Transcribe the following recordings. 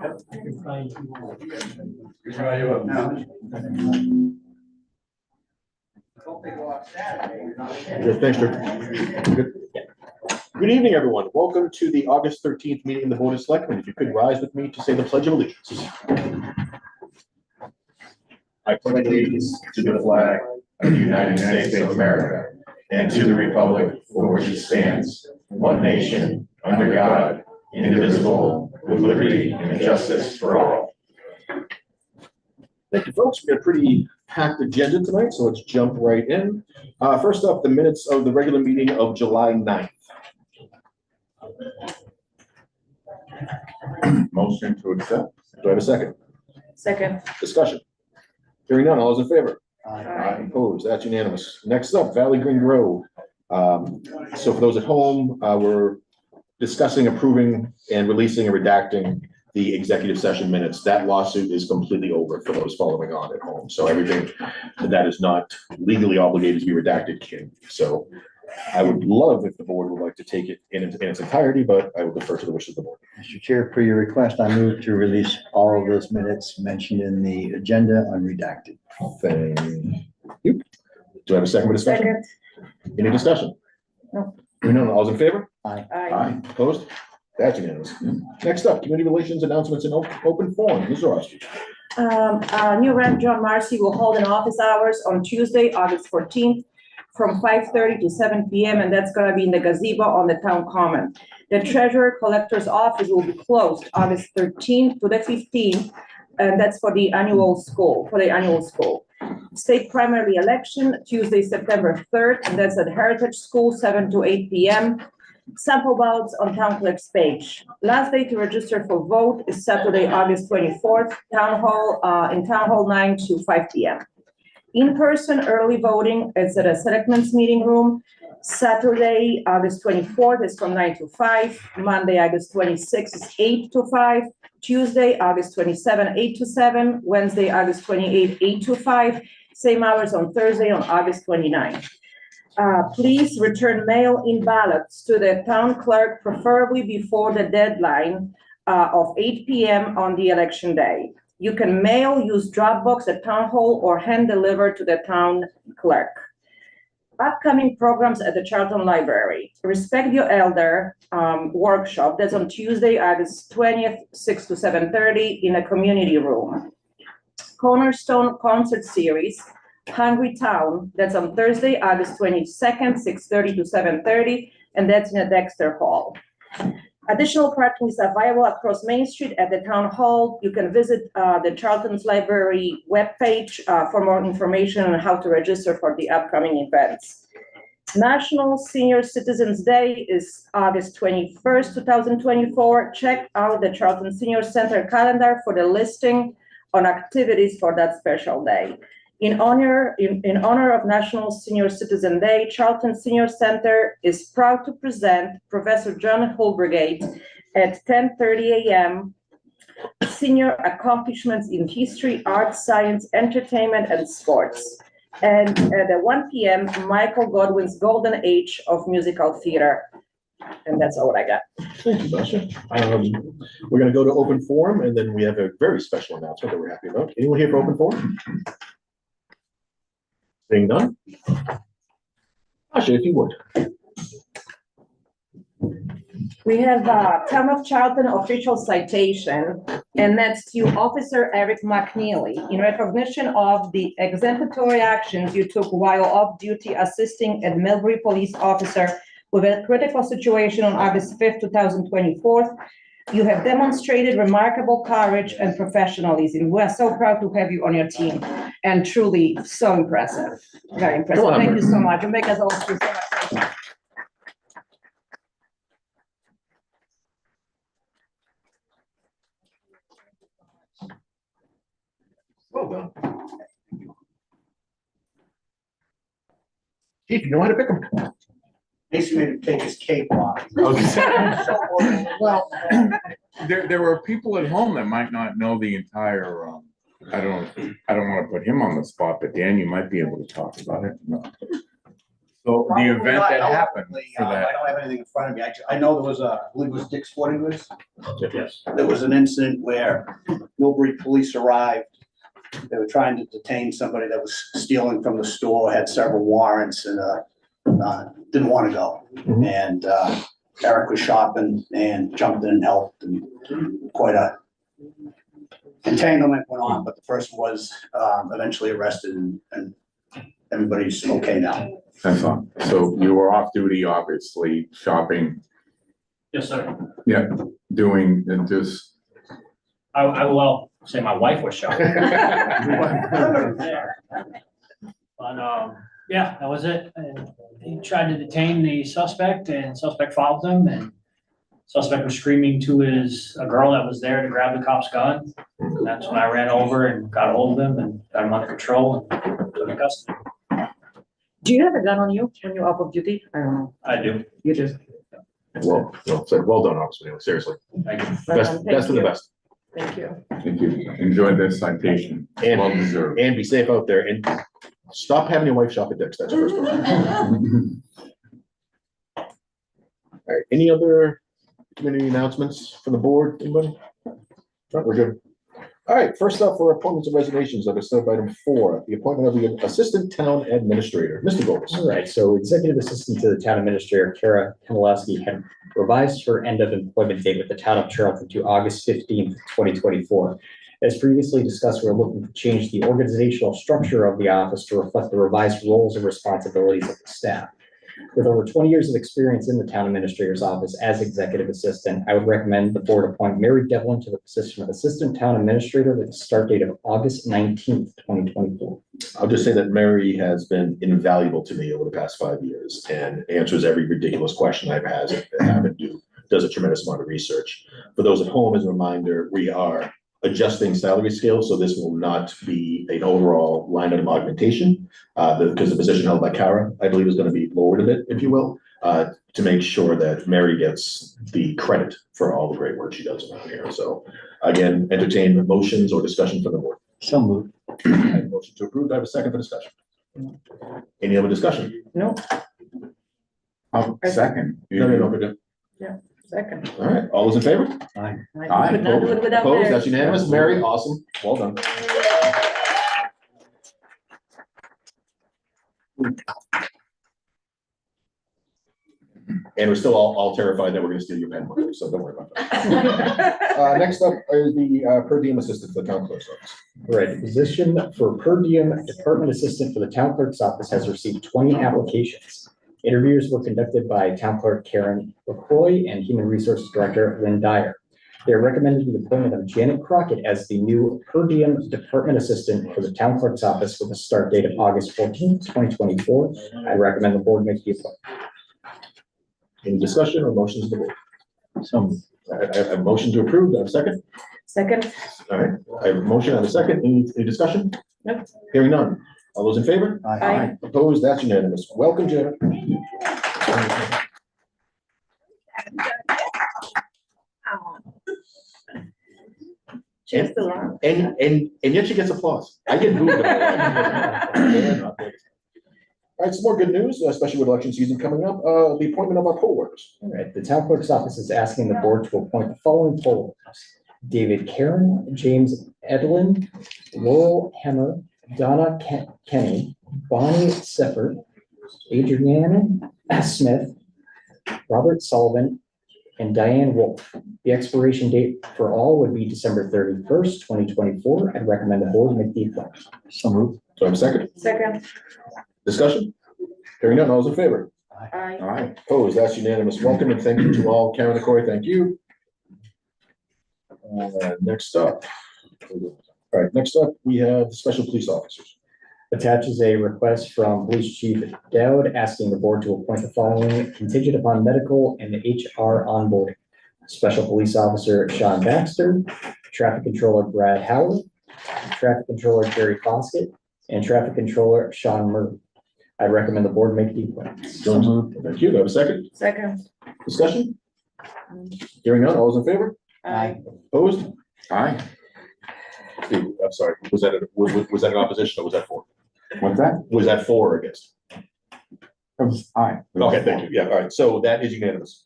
Good, thanks, Drew. Good evening, everyone. Welcome to the August 13th meeting of the Board of Selectmen. If you could rise with me to say the Pledge of Allegiance. I pledge allegiance to the flag of the United States of America and to the republic for which it stands, one nation, under God, indivisible, with liberty and justice for all. Thank you, folks. We got a pretty packed agenda tonight, so let's jump right in. First up, the minutes of the regular meeting of July 9th. Motion to accept. Do I have a second? Second. Discussion. Hearing none, all those in favor? Aye. Opposed? That's unanimous. Next up, Valley Green Grove. So for those at home, we're discussing approving and releasing and redacting the executive session minutes. That lawsuit is completely over for those following on at home. So everything that is not legally obligated to be redacted can. So I would love if the board would like to take it in its entirety, but I will defer to the wishes of the board. Mr. Chair, per your request, I move to release all of those minutes mentioned in the agenda unredacted. Thank you. Do I have a second for discussion? Second. Any discussion? No. Hearing none, all those in favor? Aye. Opposed? That's unanimous. Next up, community relations announcements in open forum. Ms. Roski. New rep John Marcy will hold an office hours on Tuesday, August 14th from 5:30 to 7 p.m. and that's gonna be in the gazebo on the town common. The treasurer collector's office will be closed August 13th to the 15th, and that's for the annual school, State primary election, Tuesday, September 3rd, and that's at Heritage School, 7 to 8 p.m. Sample ballots on town clerk's page. Last day to register for vote is Saturday, August 24th, town hall, in town hall 9 to 5 p.m. In-person early voting is at a Selectmen's meeting room. Saturday, August 24th is from 9 to 5. Monday, August 26th is 8 to 5. Tuesday, August 27, 8 to 7. Wednesday, August 28, 8 to 5. Same hours on Thursday on August 29th. Please return mail-in ballots to the town clerk, preferably before the deadline of 8 p.m. on the election day. You can mail, use drop box at town hall, or hand deliver to the town clerk. Upcoming programs at the Charlton Library. Respect Your Elder workshop. That's on Tuesday, August 20th, 6 to 7:30 in a community room. Cornerstone concert series. Hungry Town, that's on Thursday, August 22nd, 6:30 to 7:30, and that's in a Dexter Hall. Additional parking is available across Main Street at the Town Hall. You can visit the Charlton's Library webpage for more information on how to register for the upcoming events. National Senior Citizens Day is August 21st, 2024. Check out the Charlton Senior Center calendar for the listing on activities for that special day. In honor of National Senior Citizen Day, Charlton Senior Center is proud to present Professor John Holbrigate at 10:30 a.m. Senior Accomplishments in History, Art, Science, Entertainment, and Sports. And at 1 p.m., Michael Godwin's Golden Age of Musical Theater. And that's all I got. Thank you, Basha. We're going to go to open forum, and then we have a very special announcement that we're happy about. Anyone here for open forum? Being done. Asha, if you would. We have Town of Charlton official citation, and that's to Officer Eric McNeely in recognition of the exemplary actions you took while off duty assisting a Millbury police officer with a critical situation on August 5th, 2024. You have demonstrated remarkable courage and professionalism. We are so proud to have you on your team, and truly so impressive. Very impressive. Thank you so much. You make us all feel so much. Well done. Chief, you know how to pick them. Basically to take his cape off. Well, there were people at home that might not know the entire, I don't want to put him on the spot, but Dan, you might be able to talk about it. No. So the event Probably not that happened eloquently, for I that, don't have anything in front of me. I know there was I believe it was Dick's Sporting Goods. yes, There was an incident where Millbury police arrived. They were trying to detain somebody that was stealing from the store, had several warrants and, didn't want to go. Mhm. And, Eric was shopping and jumped in and helped, and quite a entanglement went on, but the person was, eventually arrested, and everybody's okay now. that's all. So you were off duty, obviously, shopping, Yes, sir. doing and just. I will say my wife was shocked. Yeah. But, yeah, that was it. And he tried to detain the suspect and suspect followed him and suspect was screaming to a girl that was there to grab the cop's gun. And that's when I ran over and got a hold of him and got him under control and took him in custody. Do you have a gun on you when you're off of duty? I don't know. I do. You do. Well done, officer, anyway, seriously. Thank you. Best of the best. Thank you. Thank you. Enjoyed this citation. Well And, deserved. and be safe out there and stop having your wife shop at Dick's. That's the first one. All right, any other community announcements from the board? Anybody? No, we're good. All right, first up for appointments and resignations, that is sub item 4, the appointment of the assistant town administrator, Mr. Goldberg. All right, so executive assistant to the town administrator, Kara Kamilovsky, had revised her end of employment date with the town of Charlton to August 15th, 2024. As previously discussed, we're looking to change the organizational structure of the office to reflect the revised roles and responsibilities of the staff. With over 20 years of experience in the town administrator's office as executive assistant, I would recommend the board appoint Mary Devlin to the position of assistant town administrator with a start date of August 19th, 2024. I'll just say that Mary has been invaluable to me over the past 5 years and answers every ridiculous question I've had and does a tremendous amount of research. For those at home, as a reminder, we are adjusting salary scales, so this will not be an overall line item augmentation, because the position held by Kara, I believe, is going to be lowered a bit, if you will, to make sure that Mary gets the credit for all the great work she does around here. So again, entertain motions or discussion from the board. So moved. I have a motion to approve. Do I have a second for discussion? Any other discussion? No, Second. No, we're good. second. All right, all those in favor? Aye. I could not do it without Opposed? Mary. That's unanimous. Mary, awesome. Well done. And we're still all terrified that we're gonna steal your pen, so don't worry about that. Next up is the per diem assistant for the town clerk's office. All right, the position for per diem department assistant for the town clerk's office has received 20 applications. Interviews were conducted by town clerk Karen LaCroix and human resources director Lynn Dyer. They are recommending the appointment of Janet Crockett as the new per diem department assistant for the town clerk's office with a start date of August 14th, 2024. I recommend the board make the appointment. Any discussion or motions to the board? So moved. I have a motion to approve. Do I have a second? Second, All right, I have a motion and a second. Any discussion? Nope. Hearing none. All those in favor? Aye. Opposed? That's unanimous. Welcome, Janet. just the one. And yet she gets applause. I get booed. All right, some more good news, especially with election season coming up, the appointment of our poll workers. All right, the town clerk's office is asking the board to appoint the following poll workers: David Karen, James Edlin, Laurel Hemmer, Donna Kenny, Bonnie Seifert, Adriana Smith, Robert Sullivan, and Diane Wolf. The expiration date for all would be December 31st, 2024. I'd recommend the board make the appointment. So moved. Do I have a second? Second, Discussion? Hearing none, all those in favor? aye. All right. Opposed? That's unanimous. Welcome and thank you to all. Karen LaCroix, thank you. Next up. All right, next up, we have the special police officers. Attaches a request from Police Chief Dowd asking the board to appoint the following contingent upon medical and HR onboarding: Special Police Officer Sean Baxter, Traffic Controller Brad Howard, Traffic Controller Jerry Foskett, and Traffic Controller Sean Murray. I recommend the board make the appointments. So moved. Thank you. Do I have a second? Second, Discussion? Hearing none, all those in favor? aye. Opposed? Aye. I'm sorry, was that an opposition or was that for? What's that? Was that for or against? Aye. Okay, thank you. Yeah, all right. So that is unanimous.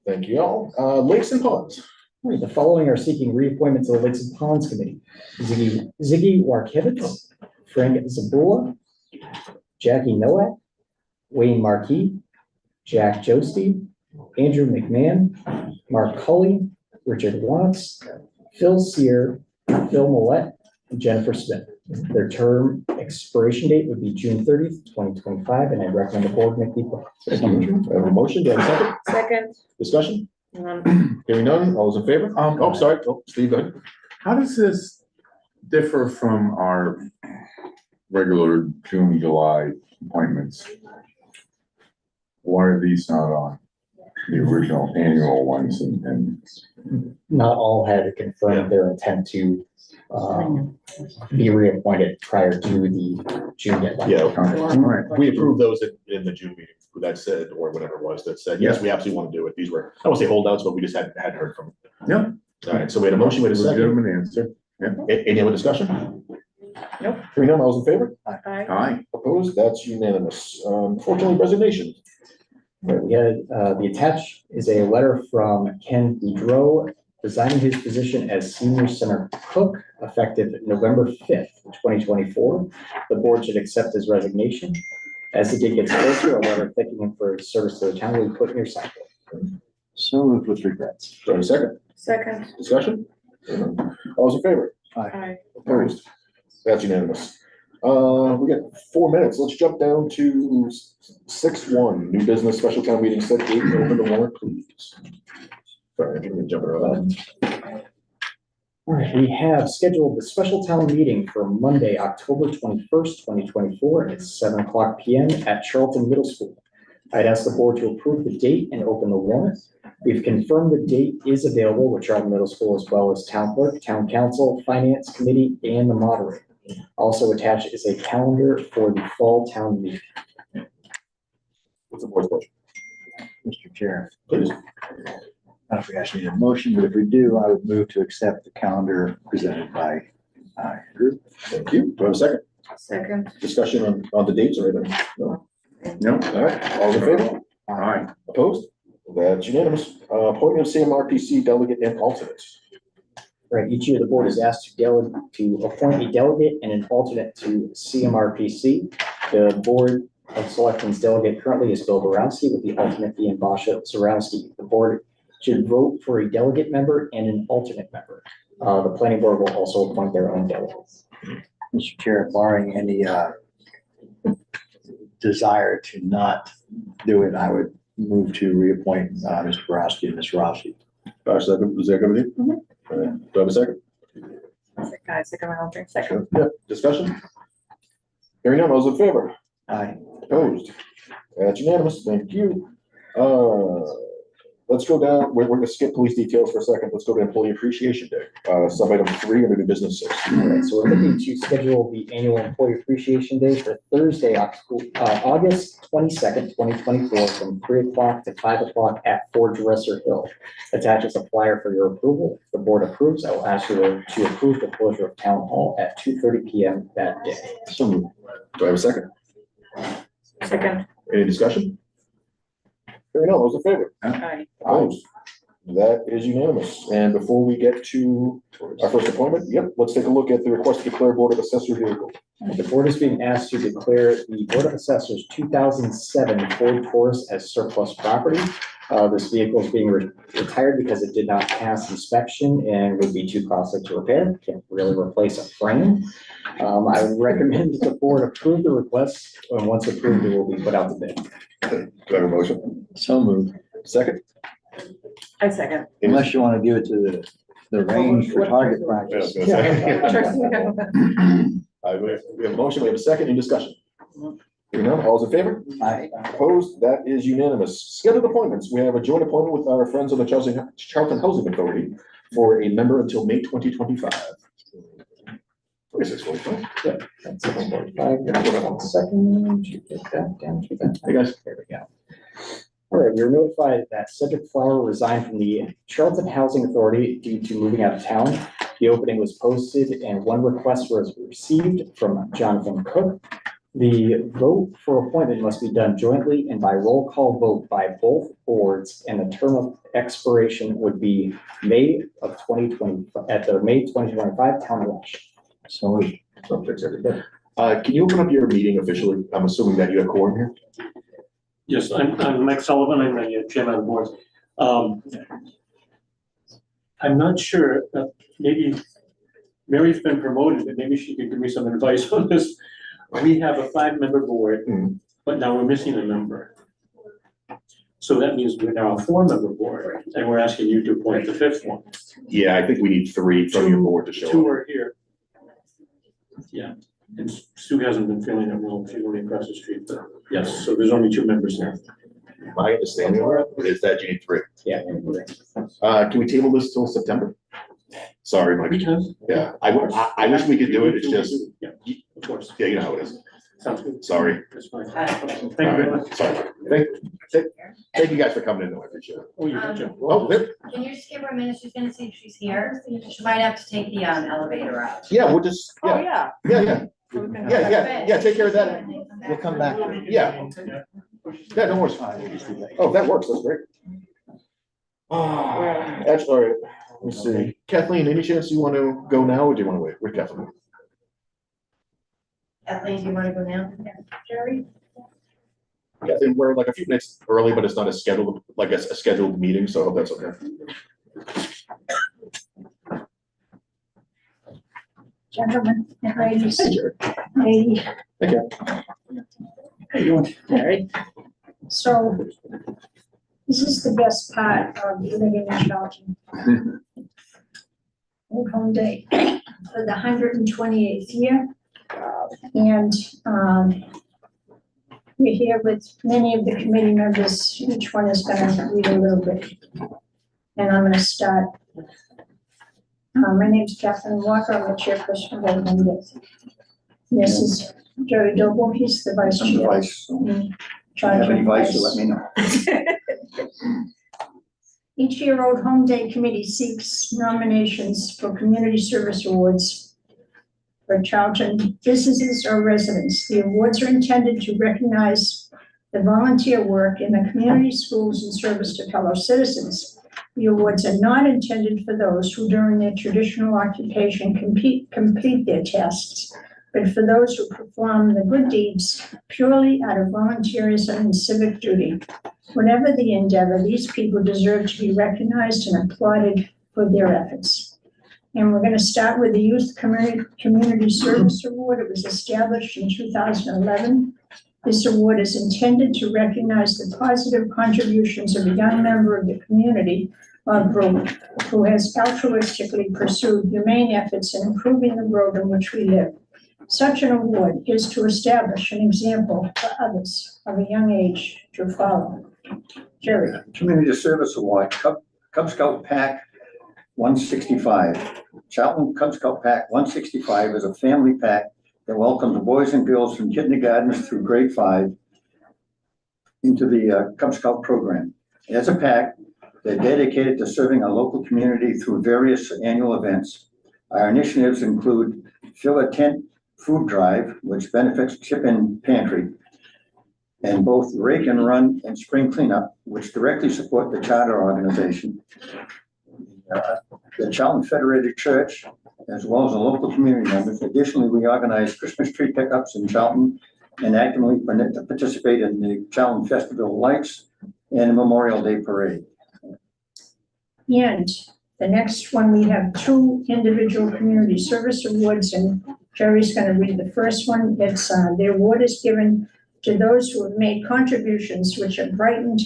Thank you all. Lakes and ponds. All right, the following are seeking reappointment to the Lakes and Ponds Committee. Ziggy Warkevitz, Frank Zabula, Jackie Nowak, Wayne Markey, Jack Josty, Andrew McMahon, Mark Cully, Richard Watts, Phil Sear, Phil Millette, and Jennifer Smith. Their term expiration date would be June 30th, 2025, and I recommend the board make the appointment. Thank you. I have a motion. Do I have a second? Second. Discussion? None. Hearing none. All those in favor? Oh, sorry. Oh, Steve, go ahead. How does this differ from our regular June, July appointments? Why are these not on the original annual ones and Not all had confirmed their intent to be reappointed prior to the June deadline. Yeah. all right, We approved those in the June meeting. That said, or whatever it was, that said, yes, we absolutely want to do it. These were, I don't want to say holdouts, but we just hadn't heard from them. Yeah. All right, so we had a motion, we had a second. legitimate answer? Any other discussion? Nope. Hearing none. All those in favor? Aye. Aye. Opposed? That's unanimous. Unfortunately, resignation. Right, we had, the attached is a letter from Ken Boudreau resigning his position as senior center cook effective November 5th, 2024. The board should accept his resignation. As the date gets closer, a letter thanking him for his service to the town will be put in your sign. So moved with regrets. Do I have a second? Second. Discussion? All those in favor? Aye. Opposed? That's unanimous. We got 4 minutes. Let's jump down to 6-1, new business special town meeting set date. Open the warrant, please. Sorry, I'm gonna jump around. All right, we have scheduled the special town meeting for Monday, October 21st, 2024 at 7 o'clock PM at Charlton Middle School. I'd ask the board to approve the date and open the warrant. We've confirmed the date is available with Charlton Middle School as well as town clerk, town council, finance committee, and the moderator. Also attached is a calendar for the fall town meeting. What's the board's pleasure? Mr. Chair, Please. I don't know if we actually need a motion, but if we do, I would move to accept the calendar presented by Drew. Thank you. Do I have a second? Second. Discussion on the dates or anything? No? No? All right, all in favor? Aye. Opposed? That's unanimous. Appointment of CMRPC delegate and alternate. Right, each year the board is asked to appoint a delegate and an alternate to CMRPC. The board of selectmen's delegate currently is Bill Borowski with the alternate being Basha Zarowski. The board should vote for a delegate member and an alternate member. The planning board will also appoint their own delegates. Mr. Chair, barring any desire to not do it, I would move to reappoint Mr. Borowski and Ms. Rossi. Is that good with you? Mhm. All right. Do I have a second? Second, my own thing. Second. Yeah, discussion? Hearing none, all those in favor? Aye. Opposed? That's unanimous, thank you. Let's go down, we're gonna skip police details for a second, let's go to employee appreciation day, sub item 3 under new business 6. All right, so we're looking to schedule the annual employee appreciation day for Thursday, August 22nd, 2024, from 3 o'clock to 5 o'clock at Fort Dresser Hill. Attaches a flyer for your approval. If the board approves, I will ask you to approve the closure of town hall at 2:30 PM that day. So moved. Do I have a second? Second. Any discussion? Hearing none, those in favor? Aye. Opposed? That is unanimous. And before we get to our first appointment, yep, let's take a look at the request to declare Board of Assessor vehicle. The board is being asked to declare the Board of Assessors 2007 Ford Taurus as surplus property. This vehicle is being retired because it did not pass inspection and would be too costly to repair. Can't really replace a frame. I would recommend the board approve the request, and once approved, it will be put out to bid. Do I have a motion? So moved. Second? I second. Unless you want to give it to the range for target Yeah, I was practice. gonna say. Trustee. We have a motion, we have a second, any discussion? Hearing none, all those in favor? Aye. Opposed? That is unanimous. Scheduled appointments. We have a joint appointment with our friends on the Charlton Housing Authority for a member until May 2025. 26:45. Yeah, that's 7:45. Gonna give it 1 second to get that down to that. Hey, guys. There we go. All right, we were notified that Cedric Flower resigned from the Charlton Housing Authority due to moving out of town. The opening was posted and one request was received from Jonathan Cook. The vote for appointment must be done jointly and by roll call vote by both boards, and the term of expiration would be May of 2020, at the May 2025 town election. So Can you open up your meeting officially? I'm assuming that you have quorum here. Yes, I'm Mike Sullivan, I'm the chairman of the board. I'm not sure, maybe Mary's been promoted, but maybe she can give me some advice on this. We have a 5-member board, but now we're missing a member. So that means we're now a 4-member board, and we're asking you to appoint the 5th one. Yeah, I think we need 3 from your board to show 2 up. are here. Yeah, and Sue hasn't been feeling it well, she's only across the street, but yes, so there's only 2 members now. My understanding of it is that you need 3. Yeah. Can we table this till September? Sorry, Mike. Because. Yeah, I wish we could do it. It's just, Yeah, of course. yeah, you know how it is. Sounds good. Sorry. That's fine. Thank you very much. Sorry. Thank you guys for coming in, though. I appreciate it. Oh, you betcha. Oh, there- Can you just give her a minute? She's gonna see if she's here. She might have to take the elevator out. yeah, we'll just, Oh, yeah, yeah. yeah. Yeah, take care of that. we'll come back. Yeah. Yeah, no worries. Oh, if that works, that's great. That's all right. Let me see. Kathleen, any chance you want to go now or do you want to wait? Where's Kathleen? Kathleen, do you wanna go now? Jerry? Kathleen, we're like a few minutes early, but it's not a scheduled, like a scheduled meeting, so I hope that's okay. Gentlemen and ladies, Hey, Jared. lady. Thank you. How you doing? All right. So this is the best part of living in Charlton. Old home day for the 128th year. And we're here with many of the committee members. Each one is gonna read a little bit. And I'm gonna start. My name's Kathleen Walker. I'm the chairperson of Old Home Day. This is Jerry Doble. He's the vice I'm the chair. vice, so if in you charge have any of advice, vice. you let me know. Each year, Old Home Day Committee seeks nominations for community service awards for Charlton businesses or residents. The awards are intended to recognize the volunteer work in the community, schools, and service to fellow citizens. The awards are not intended for those who during their traditional occupation complete their tasks, but for those who perform the good deeds purely out of volunteerism and civic duty. Whatever the endeavor, these people deserve to be recognized and applauded for their efforts. And we're going to start with the Youth Community Service Award. It was established in 2011. This award is intended to recognize the positive contributions of a young member of the community or group who has altruistically pursued humane efforts in improving the world in which we live. Such an award is to establish an example for others of a young age to follow. Jerry. Community Service Award, Cub Scout Pack 165. Charlton Cub Scout Pack 165 is a family pack that welcomes boys and girls from kindergartens through grade 5 into the Cub Scout program. As a pack, they're dedicated to serving our local community through various annual events. Our initiatives include Fill a Tent Food Drive, which benefits Chip-In Pantry, and both Rake and Run and Spring Cleanup, which directly support the charter organization. The Charlton Federated Church, as well as the local community members. Additionally, we organize Christmas tree pickups in Charlton and actively participate in the Charlton Festival Lights and the Memorial Day Parade. And the next one, we have 2 individual community service awards, and Jerry's going to read the first one. It's the award is given to those who have made contributions which have brightened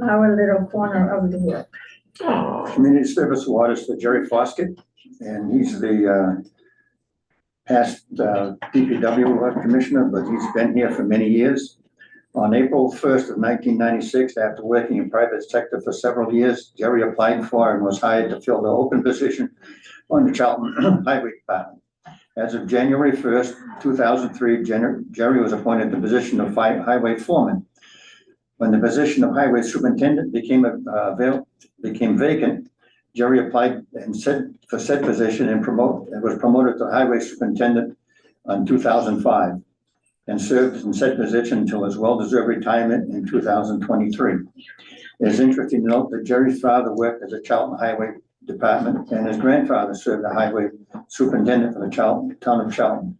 our little corner of the world. Community Service Award is for Jerry Foskett, and he's the past DPW commissioner, but he's been here for many years. On April 1st of 1996, after working in private sector for several years, Jerry applied for and was hired to fill the open position on the Charlton Highway Department. As of January 1st, 2003, Jerry was appointed to the position of highway foreman. When the position of highway superintendent became vacant, Jerry applied for said position and was promoted to highway superintendent in 2005. and served in said position until his well-deserved retirement in 2023. It is interesting to note that Jerry's father worked as a Charlton Highway Department, and his grandfather served as highway superintendent for the town of Charlton.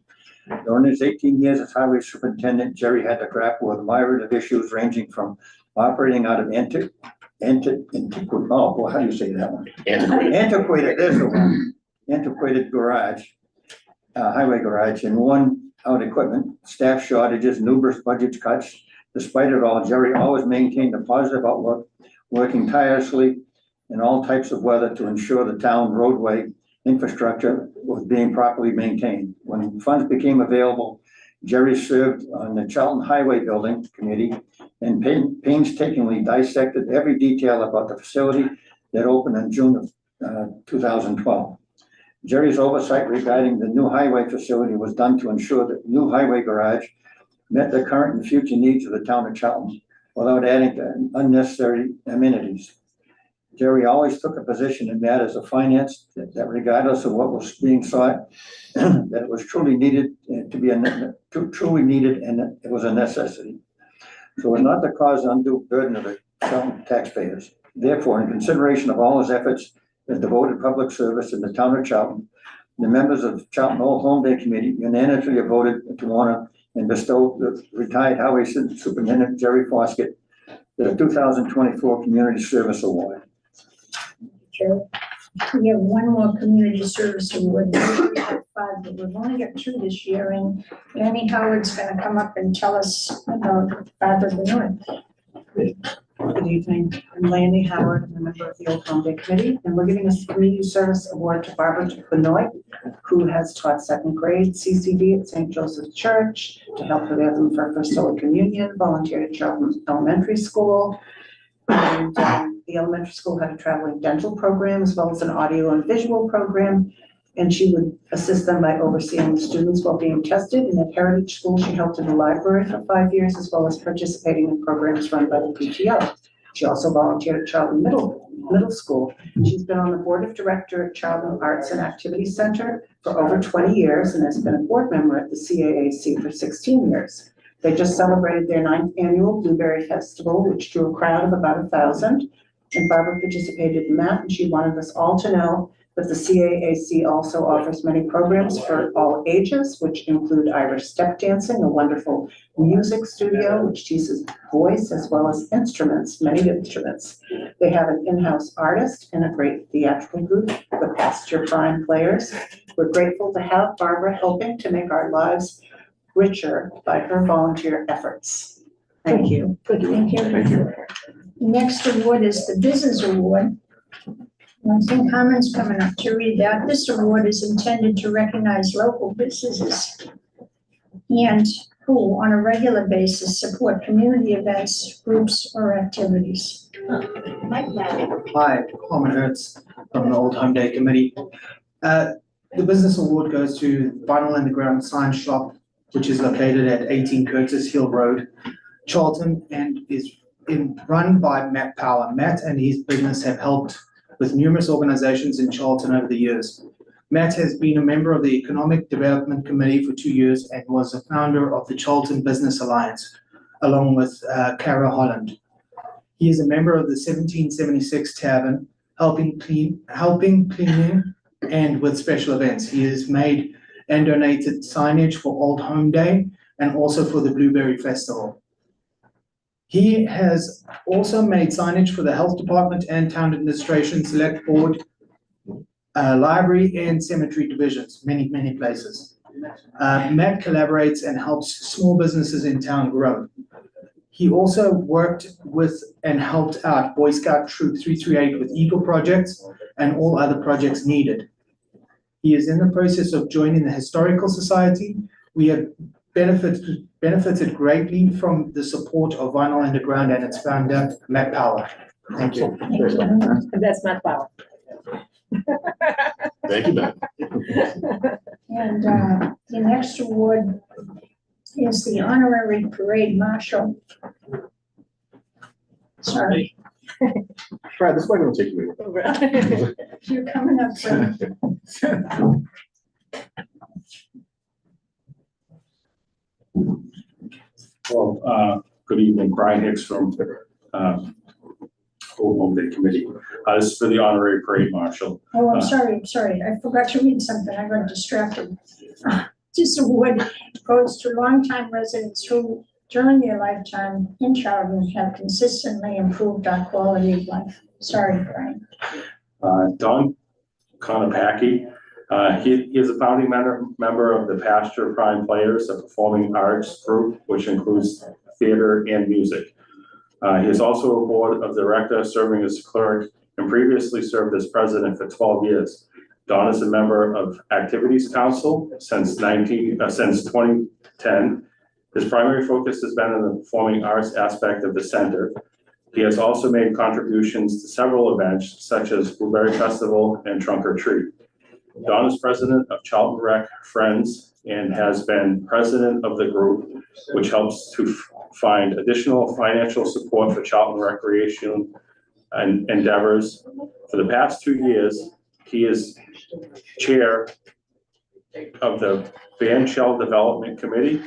During his 18 years as highway superintendent, Jerry had to grapple with a myriad of issues ranging from operating out of how do you say that one? Antiquated, there's the one. Antiquated garage, highway garage, and worn out equipment, staff shortages, numerous budget cuts. Despite it all, Jerry always maintained a positive outlook, working tirelessly in all types of weather to ensure the town roadway infrastructure was being properly maintained. When funds became available, Jerry served on the Charlton Highway Building Committee and painstakingly dissected every detail about the facility that opened in June of 2012. Jerry's oversight regarding the new highway facility was done to ensure that the new highway garage met the current and future needs of the town of Charlton without adding to unnecessary amenities. Jerry always took a position in matters of finance that regardless of what was being sought, that it was truly needed and it was a necessity. So as not to cause undue burden of the Charlton taxpayers. Therefore, in consideration of all his efforts as devoted public service in the town of Charlton, the members of Charlton Old Home Day Committee unanimously voted to honor and bestow the retired Highway Superintendent Jerry Foskett the 2024 Community Service Award. Chair, we have one more community service award. We already have 5, but we've only got 2 this year, and Annie Howard's gonna come up and tell us about Barbara Benoit. Good evening, I'm Lanny Howard, I'm a member of the Old Home Day Committee, and we're giving a community service award to Barbara Benoit, who has taught 2nd grade CCD at St. Joseph's Church, to help prepare them for First Holy Communion, volunteered at Charlton Elementary School. And the elementary school had a traveling dental program as well as an audio and visual program. And she would assist them by overseeing the students while being tested. And at Heritage School, she helped in the library for 5 years, as well as participating in programs run by the PTO. She also volunteered at Charlton Middle School. She's been on the board of director at Charlton Arts and Activities Center for over 20 years and has been a board member at the CAAC for 16 years. They just celebrated their 9th annual Blueberry Festival, which drew a crowd of about 1,000. And Barbara participated in that, and she wanted us all to know that the CAAC also offers many programs for all ages, which include Irish step dancing, a wonderful music studio, which teaches voice as well as instruments, many instruments. They have an in-house artist and a great theatrical group, the Pasture Prime Players. We're grateful to have Barbara helping to make our lives richer by her volunteer efforts. Thank you. Thank you. Thank you. Next award is the Business Award. I think Carmen's coming up to read that. This award is intended to recognize local businesses and who, on a regular basis, support community events, groups, or activities. Hi, Carmen Hertz from the Old Home Day Committee. The Business Award goes to Vinyl Underground Sign Shop, which is located at 18 Curtis Hill Road, Charlton, and is run by Matt Power. Matt and his business have helped with numerous organizations in Charlton over the years. Matt has been a member of the Economic Development Committee for 2 years and was a founder of the Charlton Business Alliance, along with Cara Holland. He is a member of the 1776 Tavern, helping cleaning and with special events. He has made and donated signage for Old Home Day and also for the Blueberry Festival. He has also made signage for the Health Department and Town Administration, Select Board, Library and Cemetery Divisions, many places. Matt collaborates and helps small businesses in town grow. He also worked with and helped out Boy Scout Troop 338 with Eagle projects and all other projects needed. He is in the process of joining the Historical Society. We have benefited greatly from the support of Vinyl Underground and its founder, Matt Power. Thank you. Thank you. That's Matt Power. Thank you, Matt. And the next award is the Honorary Parade Marshal. Sorry, Brad, this might take you. you're coming up with. Good evening, Brian Hicks from Old Home Day Committee. This is for the honorary parade marshal. Oh, I'm sorry. I forgot to read something. I got distracted. This award goes to longtime residents who, during their lifetime in Charlton, have consistently improved our quality of life. Sorry, Brian. Don Konopacki. He is a founding member of the Pasture Prime Players, a performing arts group, which includes theater and music. He is also a board of directors, serving as clerk, and previously served as president for 12 years. Don is a member of Activities Council since 2010. His primary focus has been in the performing arts aspect of the center. He has also made contributions to several events, such as Blueberry Festival and Trunk or Treat. Don is president of Charlton Rec Friends and has been president of the group, which helps to find additional financial support for Charlton recreation and endeavors. For the past 2 years, he is chair of the Band Shell Development Committee,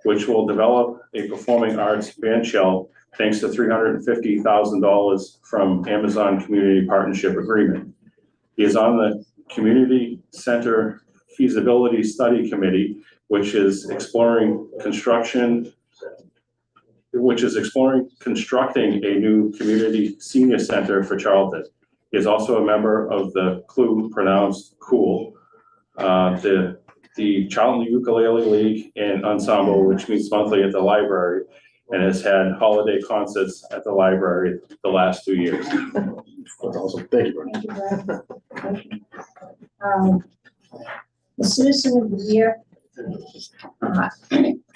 which will develop a performing arts band shell thanks to $350,000 from Amazon Community Partnership Agreement. He is on the Community Center Feasibility Study Committee, which is exploring constructing a new community senior center for Charlton. He is also a member of the CLU, pronounced cool, the Charlton Ukulele League and Ensemble, which meets monthly at the library, and has had holiday concerts at the library the last 2 years. That's awesome. Thank you, Brian. Thank you, Brian. Thank you. The Citizen of the Year.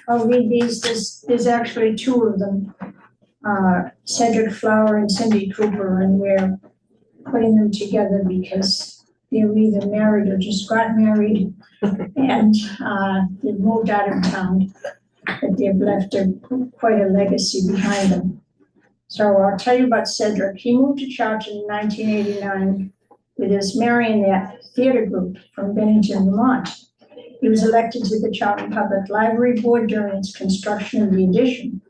I'll read these. There's actually 2 of them. Cedric Flower and Cindy Cooper, and we're putting them together because they're either married or just got married, and they've moved out of town, but they've left quite a legacy behind them. So I'll tell you about Cedric. He moved to Charlton in 1989 with his Marionette Theater Group from Bennington, Vermont. He was elected to the Charlton Public Library Board during its construction of the addition.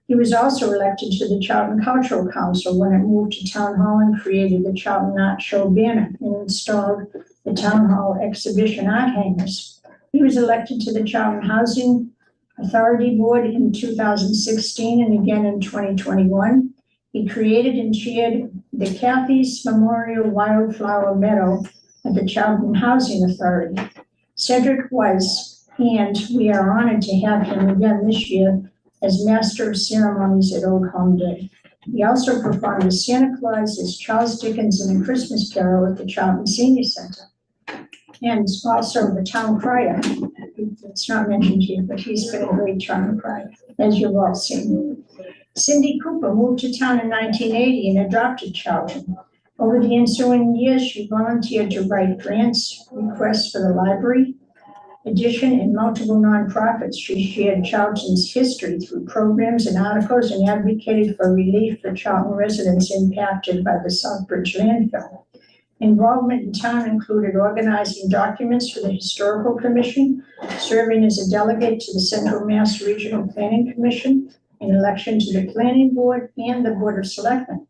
He was also elected to the Charlton Cultural Council when it moved to Town Hall and created the Charlton Art Show banner and installed the Town Hall exhibition art hangers. He was elected to the Charlton Housing Authority Board in 2016 and again in 2021. He created and chaired the Kathy's Memorial Wildflower Meadow at the Charlton Housing Authority. Cedric was, and we are honored to have him again this year, as Master of Ceremonies at Old Home Day. He also performed as Santa Claus, as Charles Dickens in A Christmas Carol at the Charlton Senior Center. And also the town crier. It's not mentioned here, but he's been a great town crier, as you've all seen. Cindy Cooper moved to town in 1980 and adopted Charlton. Over the ensuing years, she volunteered to write grants, requests for the library, addition, and multiple nonprofits. She shared Charlton's history through programs and articles and advocated for relief for Charlton residents impacted by the Southbridge landfill. Involvement in town included organizing documents for the Historical Commission, serving as a delegate to the Central Mass Regional Planning Commission, an election to the Planning Board and the Board of Selectmen.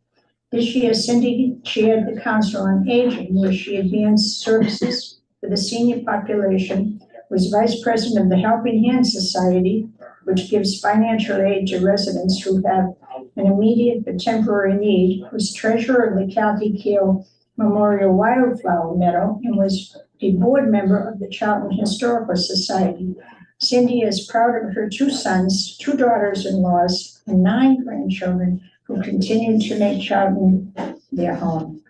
This year, Cindy chaired the Council on Aging, where she advanced services for the senior population, was vice president of the Helping Hands Society, which gives financial aid to residents who have an immediate but temporary need, was treasurer of the Kathy Keel Memorial Wildflower Meadow, and was a board member of the Charlton Historical Society. Cindy is proud of her 2 sons, 2 daughters-in-laws, and 9 grandchildren who continue to make Charlton their home.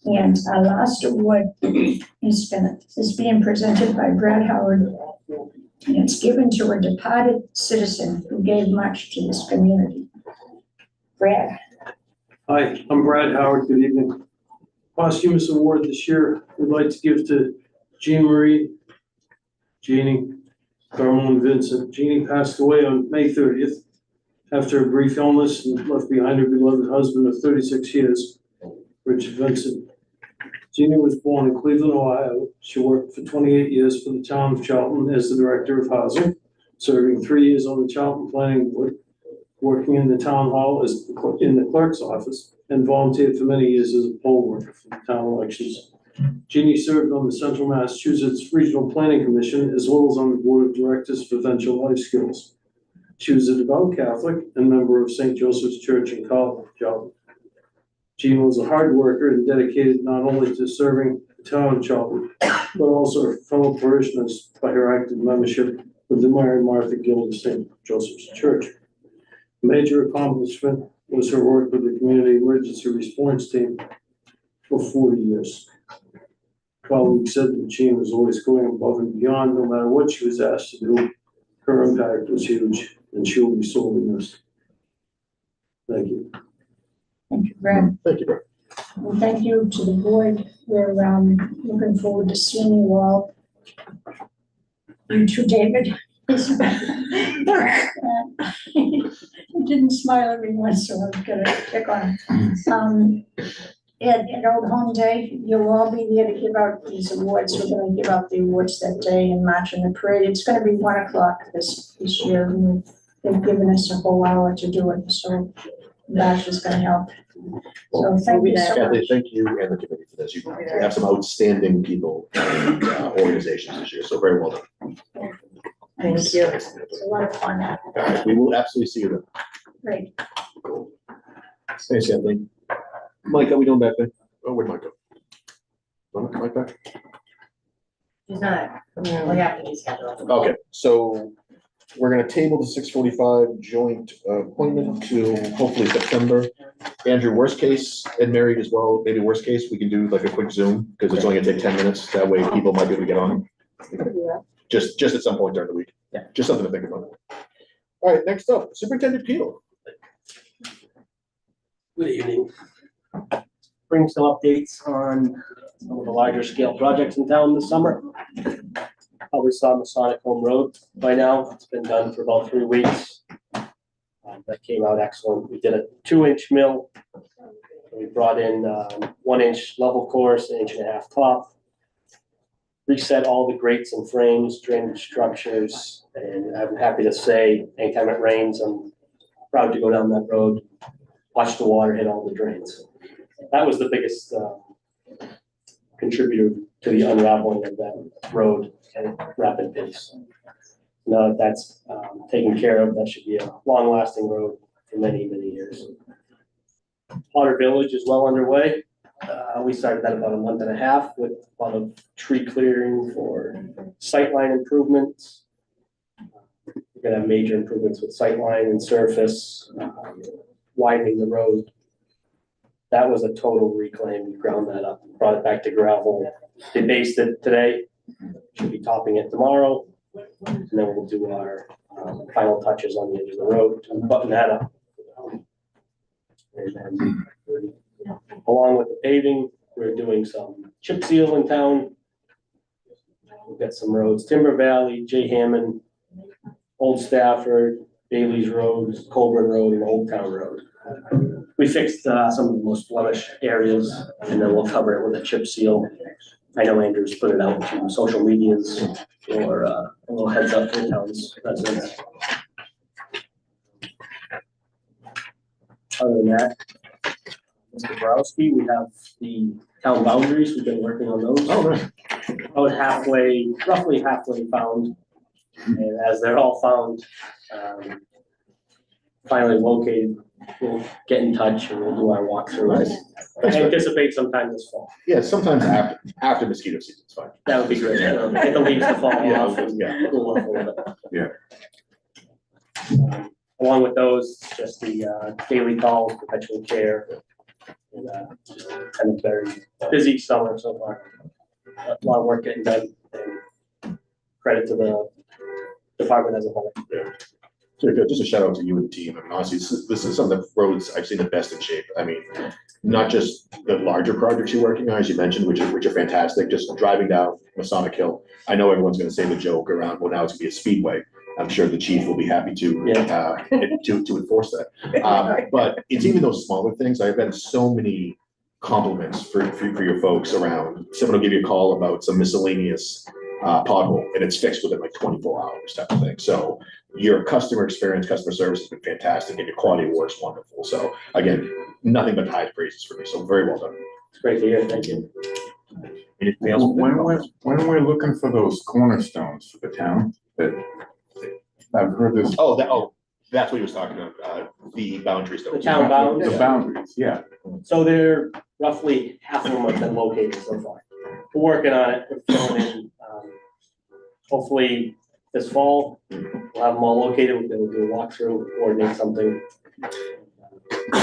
And our last award is being presented by Brad Howard, and it's given to a departed citizen who gave much to this community. Brad. Hi, I'm Brad Howard. Good evening. Posthumous award this year we'd like to give to Jeannie Carmone Vincent. Jeannie passed away on May 30th after a brief illness and left behind her beloved husband of 36 years, Richard Vincent. Jeannie was born in Cleveland, Ohio. She worked for 28 years for the town of Charlton as the director of housing, serving 3 years on the Charlton Planning Board, working in the town hall in the clerk's office, and volunteered for many years as a poll worker for the town elections. Jeannie served on the Central Massachusetts Regional Planning Commission as well as on the Board of Directors for Venture Life Skills. She was a devout Catholic and member of St. Joseph's Church in Charlton. Jean was a hard worker and dedicated not only to serving the town of Charlton, but also her fellow parishioners by her active membership with the Mary and Martha Guild of St. Joseph's Church. A major accomplishment was her work with the Community Emergency Response Team for 40 years. Colleagues said that Jean was always going above and beyond, no matter what she was asked to do. Her impact was huge, and she will be sorely missed. Thank you. Thank you, Brad. Thank you, Brad. And thank you to the board. We're looking forward to seeing you all. You too, David. He didn't smile everyone, so I'm gonna pick on him. At Old Home Day, you'll all be there to give out these awards. We're gonna give out the awards that day and march in the parade. It's gonna be 1 o'clock this year. And they've given us a whole hour to do it, so Bash is gonna help. So thank you so Kathy, much. thank you and the committee for this. You have some outstanding people and organizations this year, so very well done. Thank you. It's a lot of fun. All right, we will absolutely see you then. Great. Cool. Thanks, Kathleen. Mike, how we doing back there? Oh, where'd Mike go? Mike back? He's not, we have to reschedule. Okay, so we're gonna table the 6:45 joint appointment to hopefully September. Andrew, worst case, and Mary as well, maybe worst case, we can do like a quick Zoom, because it's only gonna take 10 minutes. That way people might be able to get on. Just at some point during the week. Yeah. Just something to think about. All right, next up, Superintendent Peel. Good evening. Bring some updates on some of the larger scale projects in town this summer. Probably saw Masonic Home Road by now. It's been done for about 3 weeks. That came out excellent. We did a 2-inch mill. We brought in 1-inch level course, 1.5 inch top. Reset all the grates and frames, drainage structures, and I'm happy to say, anytime it rains, I'm proud to go down that road, watch the water hit all the drains. That was the biggest contributor to the unraveling of that road at rapid pace. Now that that's taken care of, that should be a long-lasting road for many, many years. Potter Village is well underway. We started that about 1.5 months with a lot of tree clearing for sightline improvements. We're gonna have major improvements with sightline and surface, widening the road. That was a total reclaim. We ground that up, brought it back to gravel. They based it today, should be topping it tomorrow. And then we'll do our final touches on the edge of the road to button that up. And then, along with the paving, we're doing some chip seal in town. We've got some roads, Timber Valley, J. Hammond, Old Stafford, Bailey's Road, Colburn Road, and Old Town Road. We fixed some of the most blemished areas, and then we'll cover it with a chip seal. I know Andrew's put it out to social medias for a little heads up for the town's residents. Other than that, Mr. Borowski, we have the town boundaries. We've been working on those. Oh, nice. About halfway, roughly halfway found. And as they're all found, finally located, we'll get in touch and we'll do our walkthrough. Nice. I anticipate sometime this fall. Yeah, sometimes after mosquito season, it's fine. That would be great. Get the leaves to fall off. Yeah. Cool off a little bit. Yeah. Along with those, just the daily calls, perpetual care. And just kind of very busy summer so far. A lot of work getting done. And credit to the department as a whole. Very good. Just a shout out to you and the team. I mean, honestly, this is some of the roads I've seen the best in shape. I mean, not just the larger projects you're working on, as you mentioned, which are fantastic. Just driving down Masonic Hill. I know everyone's going to say the joke around, well, now it's going to be a speedway. I'm sure the chief will be happy to enforce that. But it's even those smaller things. I've had so many compliments for your folks around. Someone will give you a call about some miscellaneous pothole, and it's fixed within like 24 hours type of thing. So your customer experience, customer service has been fantastic, and your quality of work is wonderful. So again, nothing but high praises for me. So very well done. It's great to hear, thank you. Anything else? When we're looking for those cornerstones for the town, that I've heard this. That's what he was talking about, the boundaries. The town boundaries. The boundaries, yeah. So they're roughly half of them have been located so far. We're working on it, we're filling in, hopefully this fall, we'll have them all located, we're gonna do a walkthrough, coordinate something.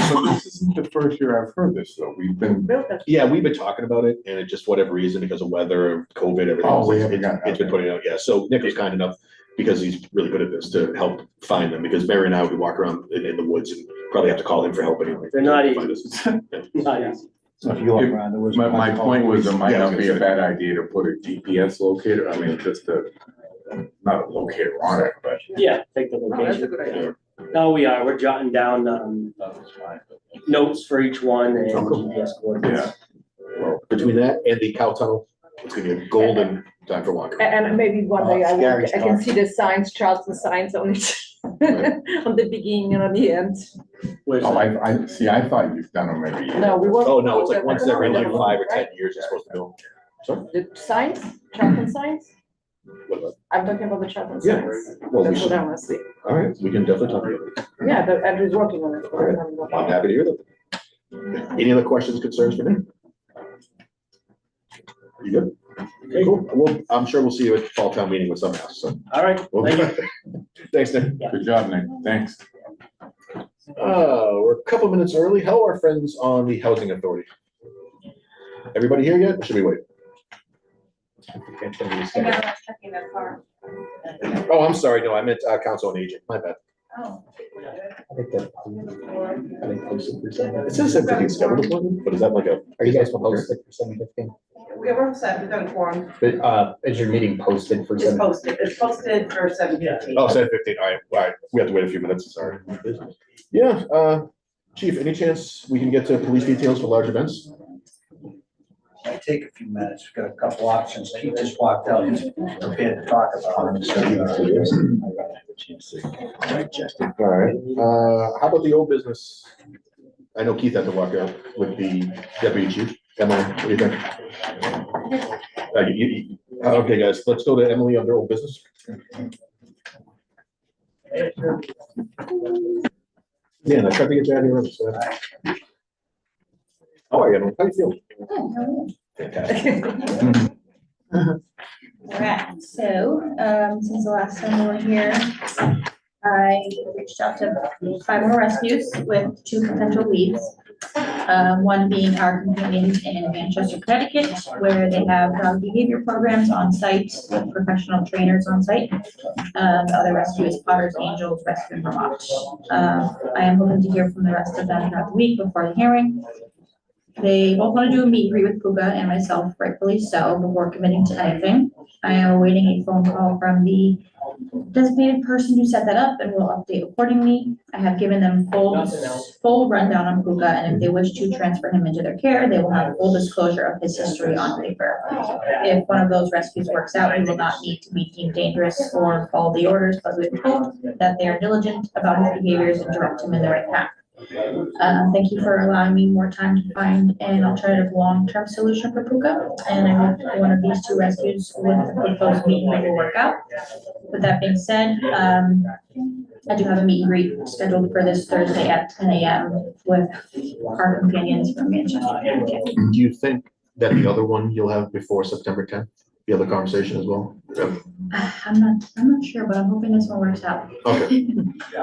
So this isn't the first year I've heard this, though. We've been. Yeah, we've been talking about it, and it just, whatever reason, because of weather, COVID, everything else, it's been putting out, yeah. So Nick was kind enough, because he's really good at this, to help find them, because Mary and I would walk around in the woods and probably have to call him for help anyway. They're not Find easy. us. Yeah. Not easy. So if you walk around the woods. My point was, it might Yeah, I was not be gonna a bad idea to put a GPS locator, I mean, just not a locator on it, but. Yeah, take the location. No, we're jotting down, notes for each one and GPS coordinates. Well, between that and the cow tunnel, it's gonna be a golden time for walking. And maybe one day Gary's I can see the signs, Charleston signs on it, on the beginning and on the end. Where's Oh, that? I see, I thought you've done them every year. No, we won't. Oh, no, it's like once every like 5 or 10 years, you're supposed to do. Sorry? The signs, Charleston signs? What about- I'm talking about the Charleston Yeah. signs. Well, we That's what should, I wanna see. all right, we can definitely talk about it. Yeah, Andrew's working on it. I'm happy to hear that. Any other questions, concerns for me? You good? Okay, cool. Well, I'm sure we'll see you at the fall town meeting with some else, so. All right, thank you. Thanks, Nick. Good job, Nick, thanks. We're a couple minutes early. How are our friends on the housing authority? Everybody here yet? Or should we wait? Checking their car. Oh, I'm sorry. No, I meant council on aging. My bad. Oh. It says 7:15 scheduled appointment, but is that like a? Are you guys posted for 7:15? We were set, we've done quorum. But, is your meeting posted for It's 7? posted, it's posted for 7:15. Oh, 7:15. All right. We have to wait a few minutes. Sorry. Yeah, chief, any chance we can get to police details for large events? Might take a few minutes, we've got a couple options, Keith just walked out, he's prepared to talk about it. All right, how about the old business? I know Keith had to walk out with the deputy chief. Emily, what do you think? Okay, guys, let's go to Emily under old business. Yeah, I tried to get you out of here. So. How are you, Emily? How do you feel? Fantastic. Alright, so, since the last time we were here, I reached out to 5 more rescues with 2 potential leads. One being our companions in Manchester, Connecticut, where they have dog behavior programs on site with professional trainers on site. The other rescue is Potter's Angels Rescue in Vermont. I am hoping to hear from the rest of them throughout the week before the hearing. They both want to do a meet and greet with Puka and myself, rightfully so, before committing to anything. I am awaiting a phone call from the designated person who set that up and will update accordingly. I have given them full rundown on Puka, and if they wish to transfer him into their care, they will have full disclosure of his history on paper. If one of those rescues works out, he will not need to be deemed dangerous or follow the orders, but we hope that they are diligent about his behaviors and direct him in the right path. Thank you for allowing me more time to find an alternative long-term solution for Puka, and I hope one of these 2 rescues with the proposed meet and greet will work out. With that being said, I do have a meet and greet scheduled for this Thursday at 10 a.m. with our companions from Manchester. Do you think that the other one you'll have before September 10th? The other conversation as well? I'm not sure, but I'm hoping this one works out. Okay.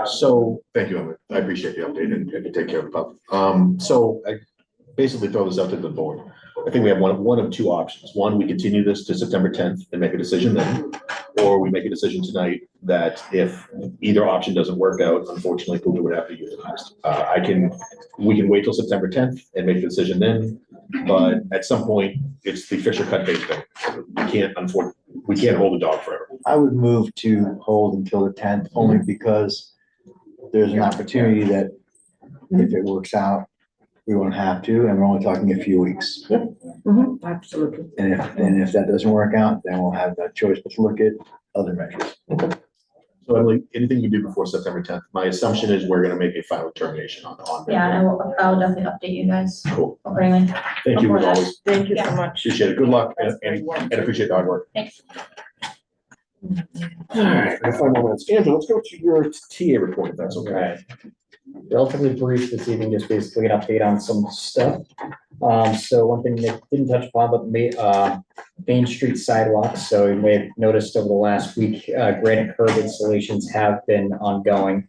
So, thank you, Emily. I appreciate the update and you take care of the pup. So I basically throw this out to the board. I think we have one of 2 options. One, we continue this to September 10th and make a decision then, or we make a decision tonight that if either option doesn't work out, unfortunately, Puka would have to be euthanized. We can wait till September 10th and make the decision then, but at some point, it's the Fisher cut bait thing. We can't hold a dog forever. I would move to hold until the 10th, only because there's an opportunity that if it works out, we won't have to, and we're only talking a few weeks. Absolutely. And if that doesn't work out, then we'll have that choice, but to look at other measures. So Emily, anything you do before September 10th, my assumption is we're gonna make a final determination on. Yeah, and I'll definitely update you guys Cool. accordingly. Thank you Before as that. always. Thank you so much. Appreciate it. Good luck That's and great work. appreciate the hard work. Thanks. All right, we have 5 more minutes. Andrew, let's go to your TA report, if that's okay. Right. Relatively brief this evening, just basically an update on some stuff. So one thing that didn't touch upon, but Main Street sidewalks. So you may have noticed over the last week, granite curb installations have been ongoing.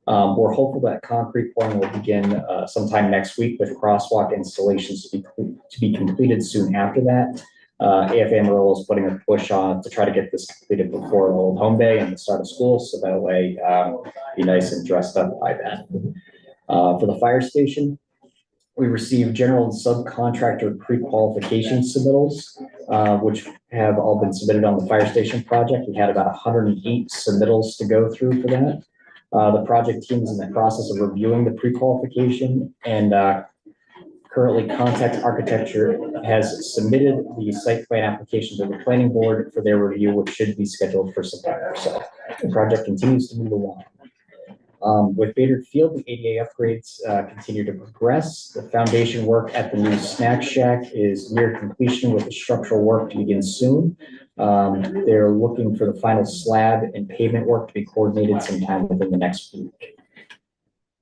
We're hopeful that concrete pouring will begin sometime next week with crosswalk installations to be completed soon after that. AFA Amarillo is putting a push on to try to get this completed before Old Home Day and the start of school, so that way be nice and dressed up by then. For the fire station, we received general and subcontractor pre-qualification submittals, which have all been submitted on the fire station project. We had about 108 submittals to go through for that. The project team is in the process of reviewing the pre-qualification, and currently Contact Architecture has submitted the site plan application to the planning board for their review, which should be scheduled for September. So the project continues to move along. With Bader Field, the ADA upgrades continue to progress. The foundation work at the new snack shack is near completion with the structural work to begin soon. They're looking for the final slab and pavement work to be coordinated sometime within the next week.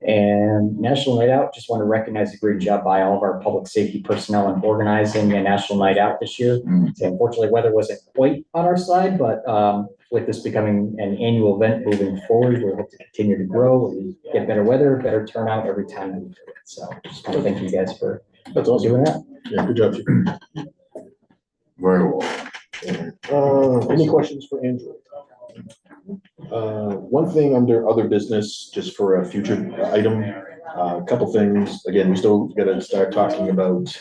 And National Night Out, just want to recognize the great job by all of our public safety personnel in organizing a National Night Out this year. Unfortunately, weather wasn't quite on our side, but with this becoming an annual event moving forward, we hope to continue to grow and get better weather, better turnout every time we do it. So just want to thank you guys for doing that. Yeah, good job, Chief. Very well. Any questions for Andrew? One thing under other business, just for a future item, a couple things. Again, we still gotta start talking about,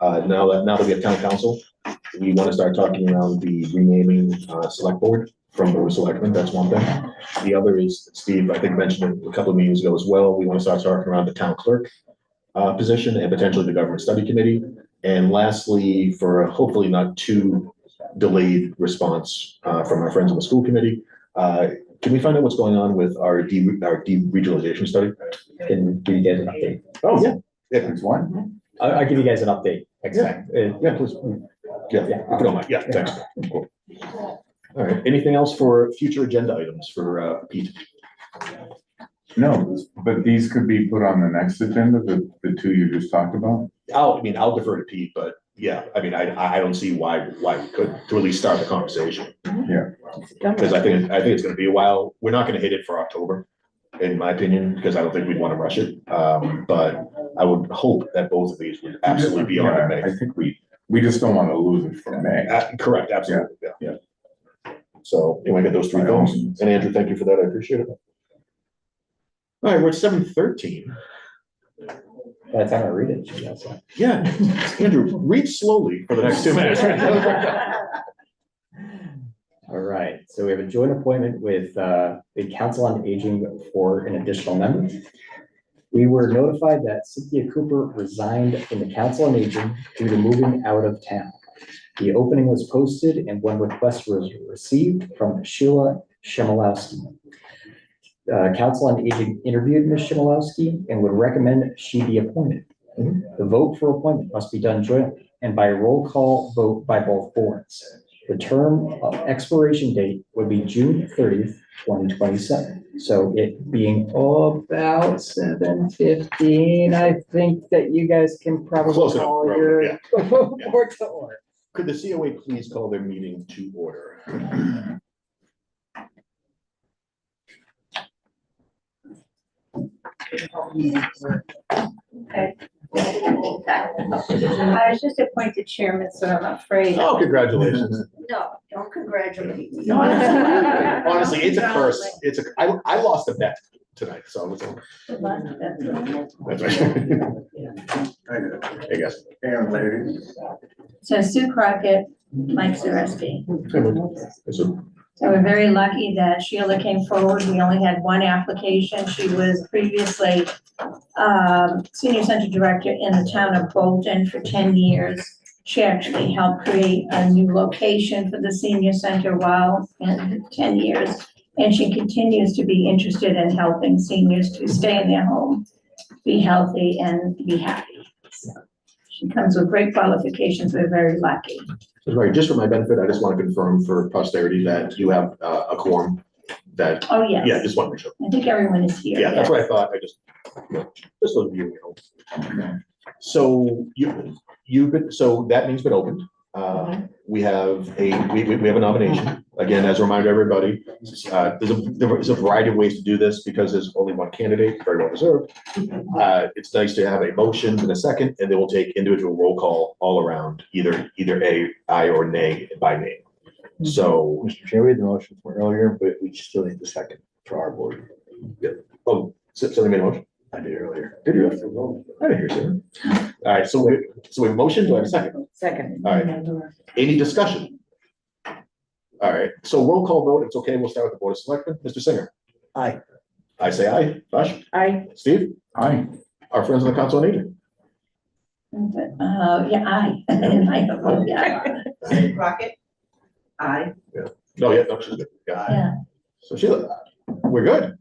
now that we have town council, we want to start talking around the renaming, select board from board of selectmen. That's one thing. The other is, Steve, I think mentioned it a couple of meetings ago as well. We want to start talking around the town clerk position and potentially the government study committee. And lastly, for a hopefully not too delayed response from our friends on the school committee, can we find out what's going on with our deregionalization study? Can give you guys an update. Oh, yeah. Yeah, it's one. I'll give you guys an update next time. Yeah, please. Yeah, if you don't mind. Yeah, thanks. Cool. All right. Anything else for future agenda items for Pete? No, but these could be put on the next agenda, the two you just talked about. I'll defer to Pete, but yeah, I don't see why we could, to at least start the conversation. Yeah. Because I think it's gonna be a while. We're not gonna hit it for October, in my opinion, because I don't think we'd want to rush it. But I would hope that both of these would absolutely be on in May. I think we just don't want to lose it for May. Correct, absolutely, yeah. So you want to get those three things, and Andrew, thank you for that, I appreciate it. All right, we're at 7:13. By the time I read it, you guys. Yeah, Andrew, read slowly for the next 2 minutes. All right, so we have a joint appointment with the Council on Aging for an additional member. We were notified that Cynthia Cooper resigned from the Council on Aging due to moving out of town. The opening was posted and one request was received from Sheila Shemilowski. Council on Aging interviewed Ms. Shemilowski and would recommend she be appointed. The vote for appointment must be done jointly and by roll call vote by both boards. The term expiration date would be June 30th, 2027. So it being about 7:15, I think that you guys can probably Close enough, call right, your yeah. board to order. Could the COA please call their meeting to order? Okay. I was just appointed chairman, so I'm afraid. Oh, congratulations. No, don't congratulate me. Honestly, it's a curse. I lost a bet tonight, so it's a. That's right. Hey, guys. And ladies. So Sue Crockett, Mike Zareski. So, So we're very lucky that Sheila came forward. We only had one application. She was previously Senior Center Director in the town of Bolton for 10 years. She actually helped create a new location for the senior center while in 10 years. And she continues to be interested in helping seniors to stay in their home, be healthy and be happy. So she comes with great qualifications. We're very lucky. Right, just for my benefit, I just want to confirm for posterity that you have a quorum that, Oh, yes. yeah, just want to make sure. I think everyone is here. Yeah, that's yes. what I thought. I just, just so you know. So so that meeting's been opened. We have we have a nomination. Again, as a reminder to everybody, there's a variety of ways to do this because there's only one candidate, very well deserved. It's nice to have a motion and a second, and then we'll take individual roll call all around, either a aye or nay by name. So, Mr. Chair, we had the motion from earlier, but we still need the second for our board. oh, somebody made a motion? I did earlier. Did you? I didn't hear you. All right, so we have a motion, do I have a second? Second. All right, any discussion? All right, so roll call vote, it's okay, we'll start with the Board of Selectmen, Mr. Singer. Aye. I say aye, Josh, Aye. Steve, Aye. our friends on the Council on Aging. Yeah, aye. I vote yeah. Rocket? Aye. No, yeah, no, she's good, yeah. Yeah. So Sheila, we're good.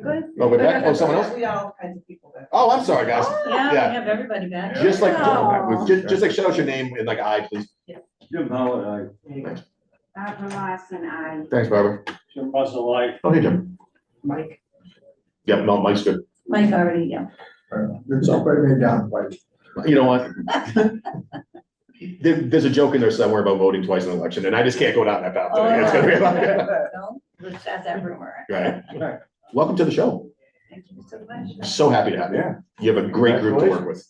Good. Oh, we're back, oh, someone else? We got all kinds of people back. Oh, I'm sorry, guys. Yeah, Yeah. we have everybody back. Just like, Oh. just like shout out your name and like aye, please. Jim Howard, Barbara Larson, aye. Thanks, Barbara. Jim Russell, like, Oh, hey, Jim. Mike? Yep, no, Mike's good. Mike already, yeah. So, me down, Mike. you know what? There's a joke in there somewhere about voting twice in an election, and I just can't go down that path today. It's gonna be like, No, let's have that rumor. right. Welcome to the show. Thank you so much. So happy to have you. You have a great group to work with.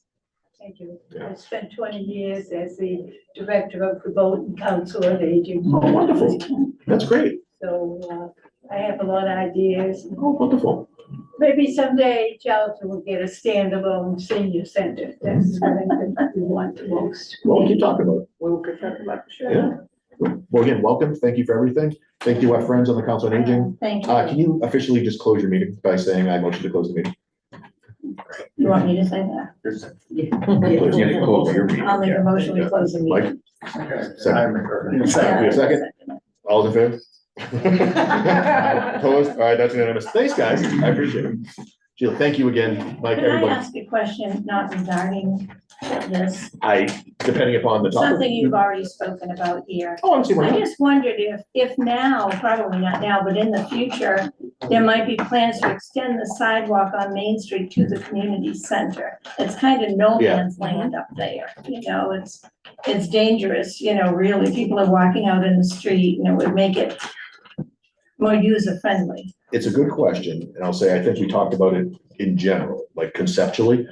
Thank you. Yeah. I spent 20 years as the director of the Bolton Council of Aging. Oh, wonderful. That's great. So I have a lot of ideas. Oh, wonderful. Maybe someday Charlton will get a standalone senior center. That's what I think we want the most. Well, we keep talking about it. We'll talk about it. Yeah. Sure. Well, again, welcome. Thank you for everything. Thank you, our friends on the Council on Aging. Thank Can you. you officially just close your meeting by saying I motion to close the meeting? You want me to say that? Please, you can close your meeting. I'll make a motion, we close the Mike? meeting. Second. Yeah. We have a second? All in favor? Opposed? All right, that's unanimous. Thanks, guys. I appreciate it. Sheila, thank you again, Mike, Can I everybody. ask a question, not regarding this, Depending upon the topic. something you've already spoken about here? Oh, I see why I not. just wondered if now, probably not now, but in the future, there might be plans to extend the sidewalk on Main Street to the community center. It's kind of no Yeah. man's land up there, it's dangerous, really, people are walking out in the street, and it would make it more user friendly. It's a good question, and I'll say, I think we talked about it in general, like conceptually.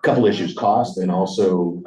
Couple issues, cost and also,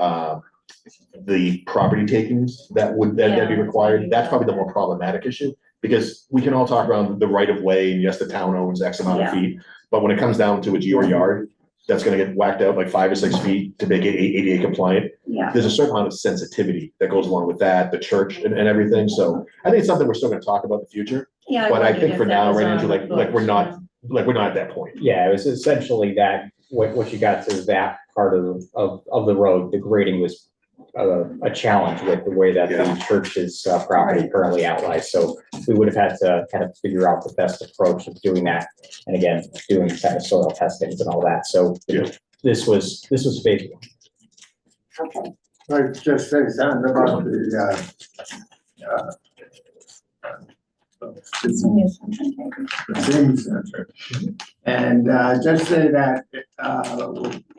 the property takings that'd be required. That's probably the more problematic issue. Because we can all talk around the right of way, and yes, the town owns X amount of Yeah. feet, but when it comes down to it's your yard, that's gonna get whacked out like 5 or 6 feet to make it ADA compliant. Yeah, There's a certain amount of sensitivity that goes along with that, the church and everything, so I think it's something we're still gonna talk about in the future. yeah. But I wondered think if for that now, was right, on Andrew, the like books, we're not at that point. Yeah, it was essentially that, what you got to that part of the road, the grading was a challenge with the way that the church's property currently outlies. So we would have had to kind of figure out the best approach of doing that. And again, doing kind of soil testings and all that. So this was phase one. Okay. I just say something about Senior center, maybe. the senior center. And just say that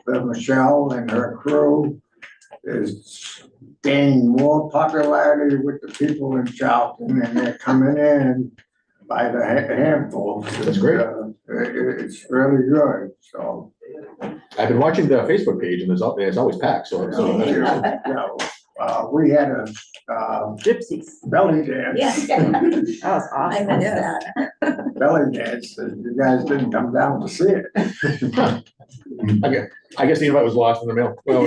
Michelle and her crew is gaining more popularity with the people in Charlton, and they're coming in by the handfuls. That's great. It's really good, so. I've been watching the Facebook page and it's always packed, so. We had a Gypsies. belly dance. Yes. That was awesome. I missed Yes. that. Belly dance, and you guys didn't come down to see it. I guess the invite was lost in the mail. Well,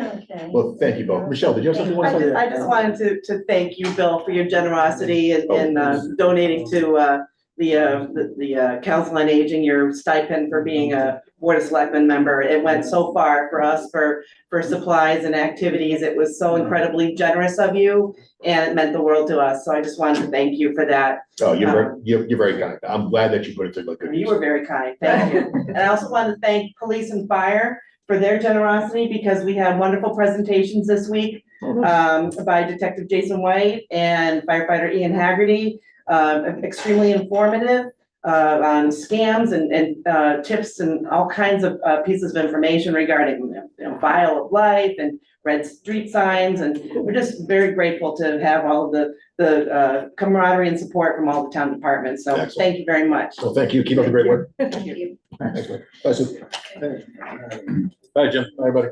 Okay. Well, thank you both. Michelle, did you have something you want to say? I just wanted to thank you, Bill, for your generosity in donating to the Council on Aging, your stipend for being a Board of Selectmen member. It went so far for us for supplies and activities. It was so incredibly generous of you, and it meant the world to us. So I just wanted to thank you for that. Oh, you're very kind. I'm glad that you put it to good use. You were very kind, thank you. And I also wanted to thank police and fire for their generosity, because we had wonderful presentations this week by Detective Jason White and firefighter Ian Haggerty. Extremely informative on scams and tips and all kinds of pieces of information regarding file of life and red street signs. And we're just very grateful to have all of the camaraderie and support from all the town departments. So Excellent. Thank you very much. Well, thank you. Keep up the great work. Thank you. Thanks, man. Bye, Sue. Bye, Jim. Bye, everybody.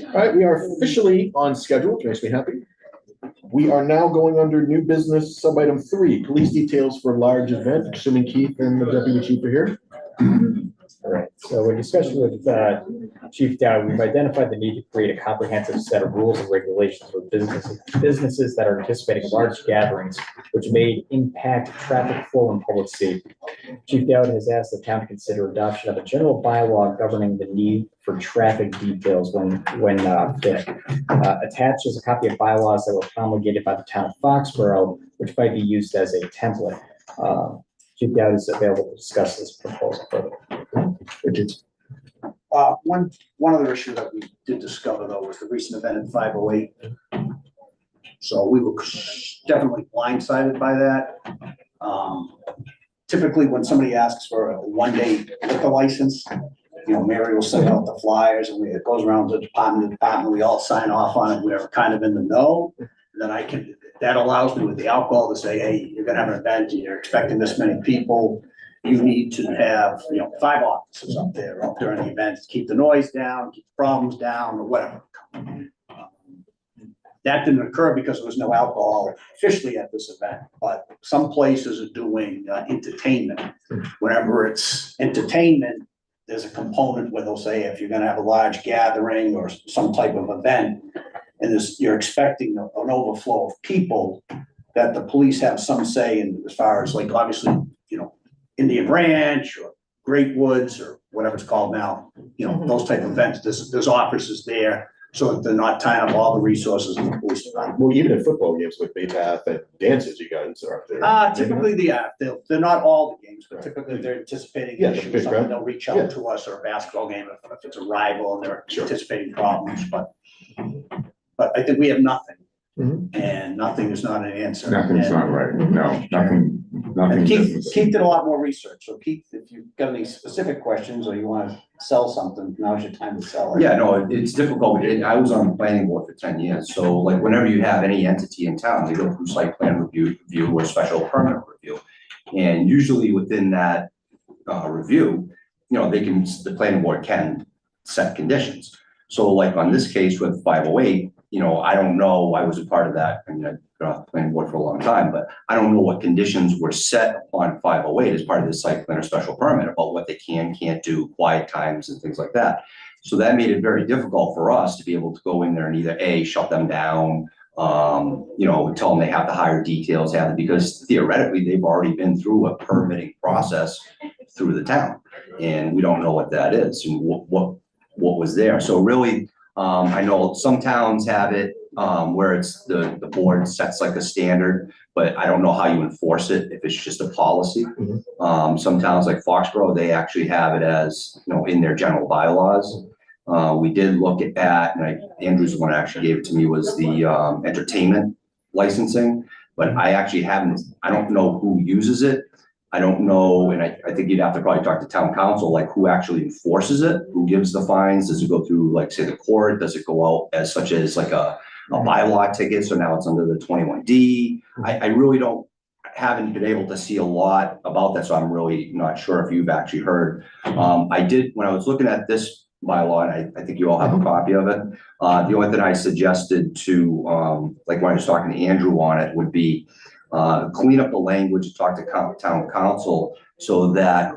All right, we are officially on schedule, which makes me happy. We are now going under new business, sub-item 3, police details for large event, assuming Keith and the deputy chief are here. All right, so in discussion with Chief Dowd, we've identified the need to create a comprehensive set of rules and regulations for businesses that are anticipating large gatherings, which may impact traffic flow and public safety. Chief Dowd has asked the town to consider adoption of a general bylaw governing the need for traffic details when fit. Attached is a copy of bylaws that were promulgated by the town of Foxborough, which might be used as a template. Chief Dowd is available to discuss this proposal further. Richard. One other issue that we did discover though was the recent event in 508. So we were definitely blindsided by that. Typically when somebody asks for a one-day liquor license, Mary will send out the flyers and it goes around to department to department. We all sign off on it. We're kind of in the know. And then that allows me with the alcohol to say, hey, you're gonna have an event, you're expecting this many people. You need to have, 5 officers up there during the event to keep the noise down, keep the problems down, or whatever. That didn't occur because there was no alcohol officially at this event, but some places are doing entertainment. Whenever it's entertainment, there's a component where they'll say, if you're gonna have a large gathering or some type of event, and you're expecting an overflow of people, that the police have some say in as far as like, obviously, Indian Ranch or Great Woods or whatever it's called now, those type of events, there's officers there so that they're not tying up all the resources of the police department. Well, even in football games with Baypath and dances, you guys are up there. Typically, they're not all the games, but typically they're anticipating Yeah, the issues, big something crowd. they'll reach out to us, or a basketball game, if it's a rival and they're anticipating problems, but I think we have nothing. And nothing is not an answer. Nothing's not right. No, nothing. And Keith did a lot more research. So Keith, if you've got any specific questions or you want to sell something, now's your time to sell it. Yeah, no, it's difficult. I was on the planning board for 10 years. So like whenever you have any entity in town, they go through site plan review or special permit review. And usually within that review, the planning board can set conditions. So like on this case with 508, I don't know, I was a part of that. I mean, I've been on the planning board for a long time, but I don't know what conditions were set upon 508 as part of the site plan or special permit about what they can't do, quiet times and things like that. So that made it very difficult for us to be able to go in there and either A, shut them down, tell them they have to hire details, because theoretically they've already been through a permitting process through the town. And we don't know what that is and what was there. So really, I know some towns have it where it's the board sets like a standard, but I don't know how you enforce it if it's just a policy. Some towns like Foxborough, they actually have it as, in their general bylaws. We did look at that, and Andrew's the one that actually gave it to me, was the entertainment licensing, but I don't know who uses it. I don't know, and I think you'd have to probably talk to town council, like who actually enforces it, who gives the fines, does it go through, like, say, the court, does it go out as such as like a bylaw ticket, so now it's under the 21D? I really haven't been able to see a lot about that, so I'm really not sure if you've actually heard. I did, when I was looking at this bylaw, and I think you all have a copy of it, the only thing I suggested to, like when I was talking to Andrew on it, would be clean up the language, talk to town council so that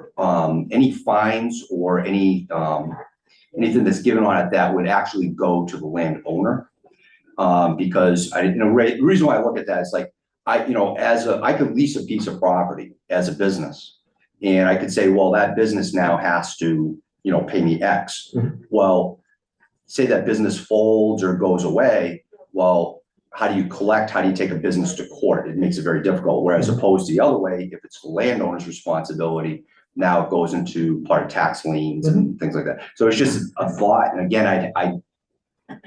any fines or any anything that's given on it that would actually go to the landowner. Because the reason why I look at that is like, I could lease a piece of property as a business. And I could say, well, that business now has to, pay me X. Well, say that business folds or goes away, well, how do you collect? How do you take a business to court? It makes it very difficult. Whereas opposed to the other way, if it's the landowner's responsibility, now it goes into part of tax liens and things like that. So it's just a thought. And again, I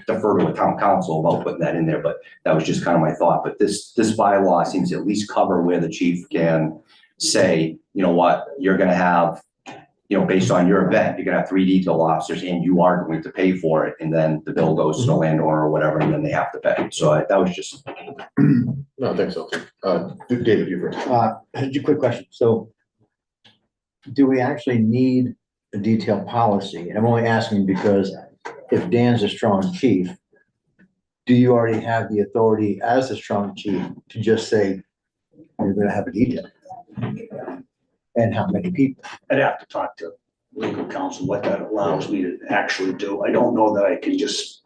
defer to a town council about putting that in there, but that was just kind of my thought. But this bylaw seems to at least cover where the chief can say, you know what, you're gonna have, based on your event, you're gonna have 3 detail officers and you are going to pay for it. And then the bill goes to the landowner or whatever, and then they have to pay. So that was just. No, thanks, so. David, you first. Just a quick question. So do we actually need a detailed policy? And I'm only asking because if Dan's a strong chief, do you already have the authority as a strong chief to just say, you're gonna have a detail? And how many people? I'd have to talk to legal counsel, what that allows me to actually do. I don't know that I can just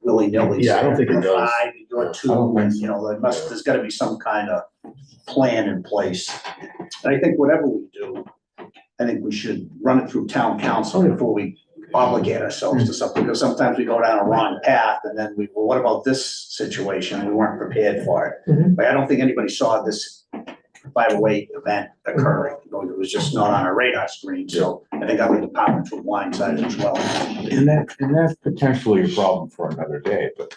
willy-nilly. Yeah, I don't think it does. 5 or 2, and there's gotta be some kind of plan in place. And I think whatever we do, I think we should run it through town council before we obligate ourselves to something, because sometimes we go down a wrong path and then well, what about this situation? We weren't prepared for it. But I don't think anybody saw this 508 event occurring. It was just not on our radar screen. So I think other departments were blindsided as well. And that's potentially a problem for another day, but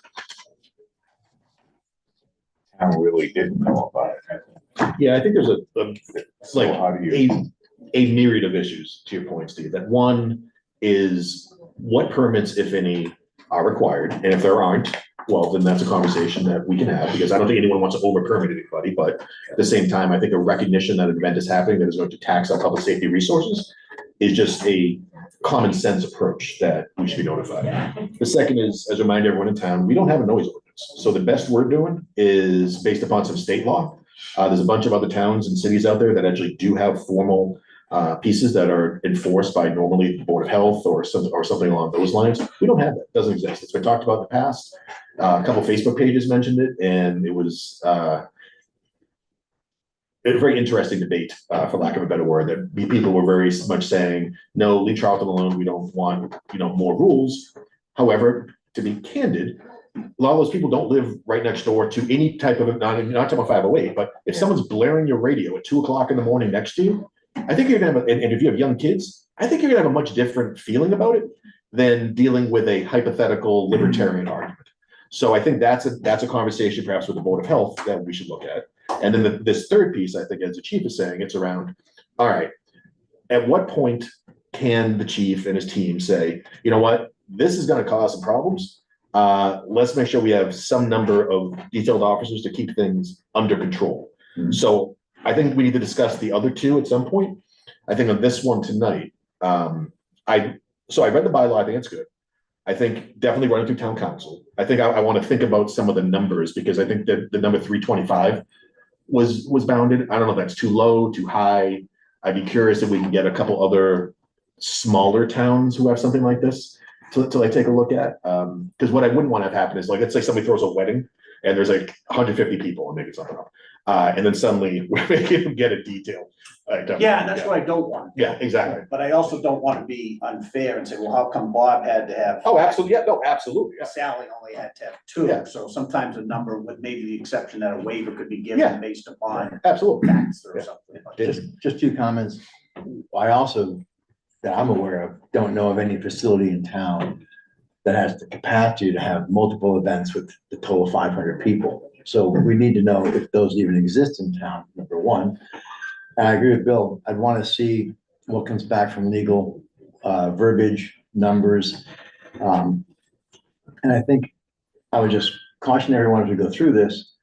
town really didn't know about it. Yeah, I think there's it's like how do you? a myriad of issues to your point, Steve. That one is what permits, if any, are required, and if there aren't, well, then that's a conversation that we can have, because I don't think anyone wants to over permit anybody, but at the same time, I think a recognition that an event is happening that is going to tax our public safety resources is just a common sense approach that we should be notified. The second is, as a reminder, everyone in town, we don't have a noise ordinance. So the best we're doing is based upon some state law. There's a bunch of other towns and cities out there that actually do have formal pieces that are enforced by normally the Board of Health or something along those lines. We don't have that. It doesn't exist. It's been talked about in the past. A couple of Facebook pages mentioned it, and it was a very interesting debate, for lack of a better word, that people were very much saying, no, leave Charlton alone. We don't want, more rules. However, to be candid, a lot of those people don't live right next door to any type of, not talking about 508, but if someone's blaring your radio at 2 o'clock in the morning next to you, I think you're gonna have, and if you have young kids, I think you're gonna have a much different feeling about it than dealing with a hypothetical libertarian argument. So I think that's a conversation perhaps with the Board of Health that we should look at. And then this third piece, I think, as the chief is saying, it's around, all right, at what point can the chief and his team say, you know what, this is gonna cause some problems. Let's make sure we have some number of detailed officers to keep things under control. So I think we need to discuss the other two at some point. I think on this one tonight, I read the bylaw, I think it's good. I think definitely running through town council. I think I want to think about some of the numbers, because I think that the number 325 was bounded. I don't know if that's too low, too high. I'd be curious if we can get a couple other smaller towns who have something like this to take a look at. Because what I wouldn't want to have happen is, like, let's say somebody throws a wedding and there's like 150 people, I'm making something up. And then suddenly we're making them get a detail. Yeah, that's what I don't want. Yeah, exactly. But I also don't want to be unfair and say, well, how come Bob had to have? Oh, absolutely. Yeah, no, absolutely. Yeah. Sally only had to have 2. Yeah. So sometimes a number with maybe the exception that a waiver could be given Yeah. based upon absolutely facts or something. Just 2 comments. I also, that I'm aware of, don't know of any facility in town that has the capacity to have multiple events with the total 500 people. So we need to know if those even exist in town, number one. And I agree with Bill. I'd want to see what comes back from legal verbiage, numbers. And I think I would just caution everyone as we go through this,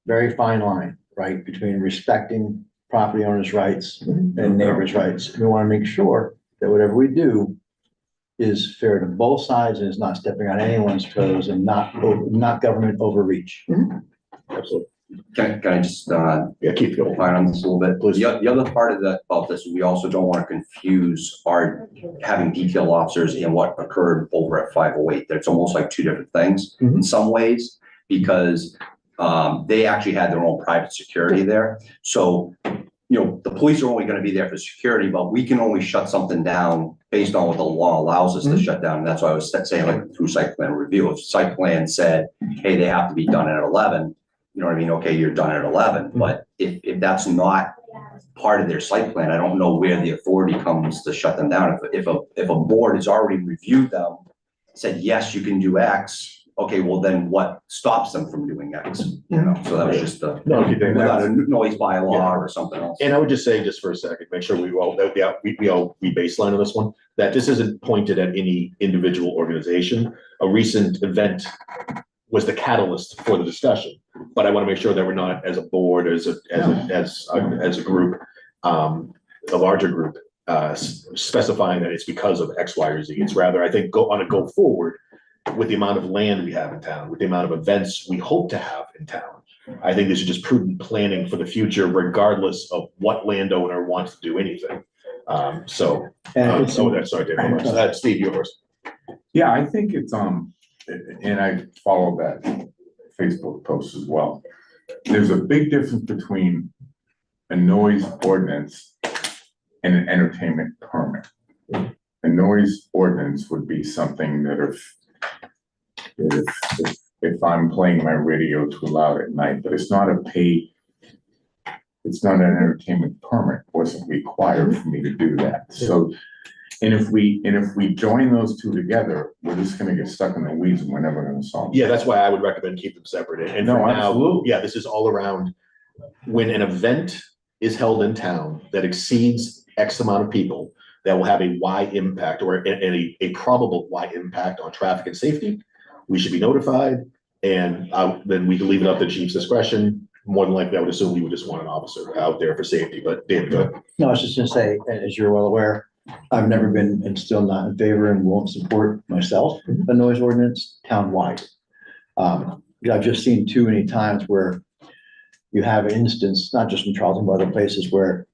very fine line, right, between respecting property owners' rights and neighbors' rights. We want to make sure that whatever we do is fair to both sides and is not stepping on anyone's toes and not government overreach. Absolutely. Can I just, Yeah, keep going. opine on this a little bit? Please. The other part of that, about this, we also don't want to confuse our having detail officers and what occurred over at 508. That's almost like two different things in some ways, because they actually had their own private security there. So, you know, the police are only going to be there for security, but we can only shut something down based on what the law allows us to shut down. And that's why I was saying, like, through site plan review. If site plan said, hey, they have to be done at 11, you know what I mean? Okay, you're done at 11. But if that's not part of their site plan, I don't know where the authority comes to shut them down. If a board has already reviewed them, said, yes, you can do X, okay, well then what stops them from doing X? You know, so that was just without a noise bylaw or something else. And I would just say, just for a second, make sure we baseline on this one, that this isn't pointed at any individual organization. A recent event was the catalyst for the discussion, but I want to make sure that we're not, as a board, as a group, a larger group, specifying that it's because of X, Y, or Z. It's rather, I think, go forward with the amount of land we have in town, with the amount of events we hope to have in town. I think this is just prudent planning for the future, regardless of what landowner wants to do anything. Sorry, Dave. Steve, you first. Yeah, I think it's, and I follow that Facebook post as well. There's a big difference between a noise ordinance and an entertainment permit. A noise ordinance would be something that if I'm playing my radio too loud at night, but it's not an entertainment permit, wasn't required for me to do that. So, and if we join those two together, we're just gonna get stuck in the weeds and we're never gonna solve it. Yeah, that's why I would recommend keep them separate. And No, for now, absolutely. yeah, this is all around when an event is held in town that exceeds X amount of people, that will have a Y impact or a probable Y impact on traffic and safety. We should be notified, and then we can leave it up to the chief's discretion. More than likely, I would assume we would just want an officer out there for safety, but David, go ahead. No, I was just gonna say, as you're well aware, I've never been and still not in favor and won't support myself a noise ordinance townwide. I've just seen too many times where you have an instance, not just in Charlton, but other places where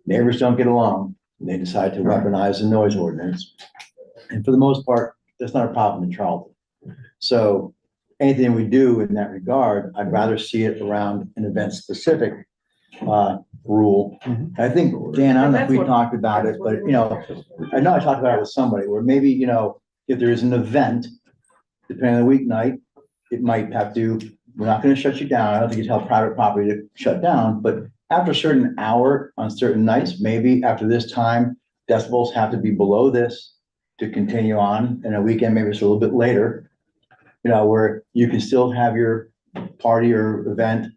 neighbors don't get along and they decide to weaponize the noise ordinance. And for the most part, that's not a problem in Charlton. So anything we do in that regard, I'd rather see it around an event specific rule. I think, Dan, I don't know if we talked about it, but I know I talked about it with somebody where maybe, if there is an event, depending on the weeknight, it might have to, we're not gonna shut you down. I don't think you tell private property to shut down, but after a certain hour on certain nights, maybe after this time, decibels have to be below this to continue on. And a weekend, maybe it's a little bit later, where you can still have your party or event,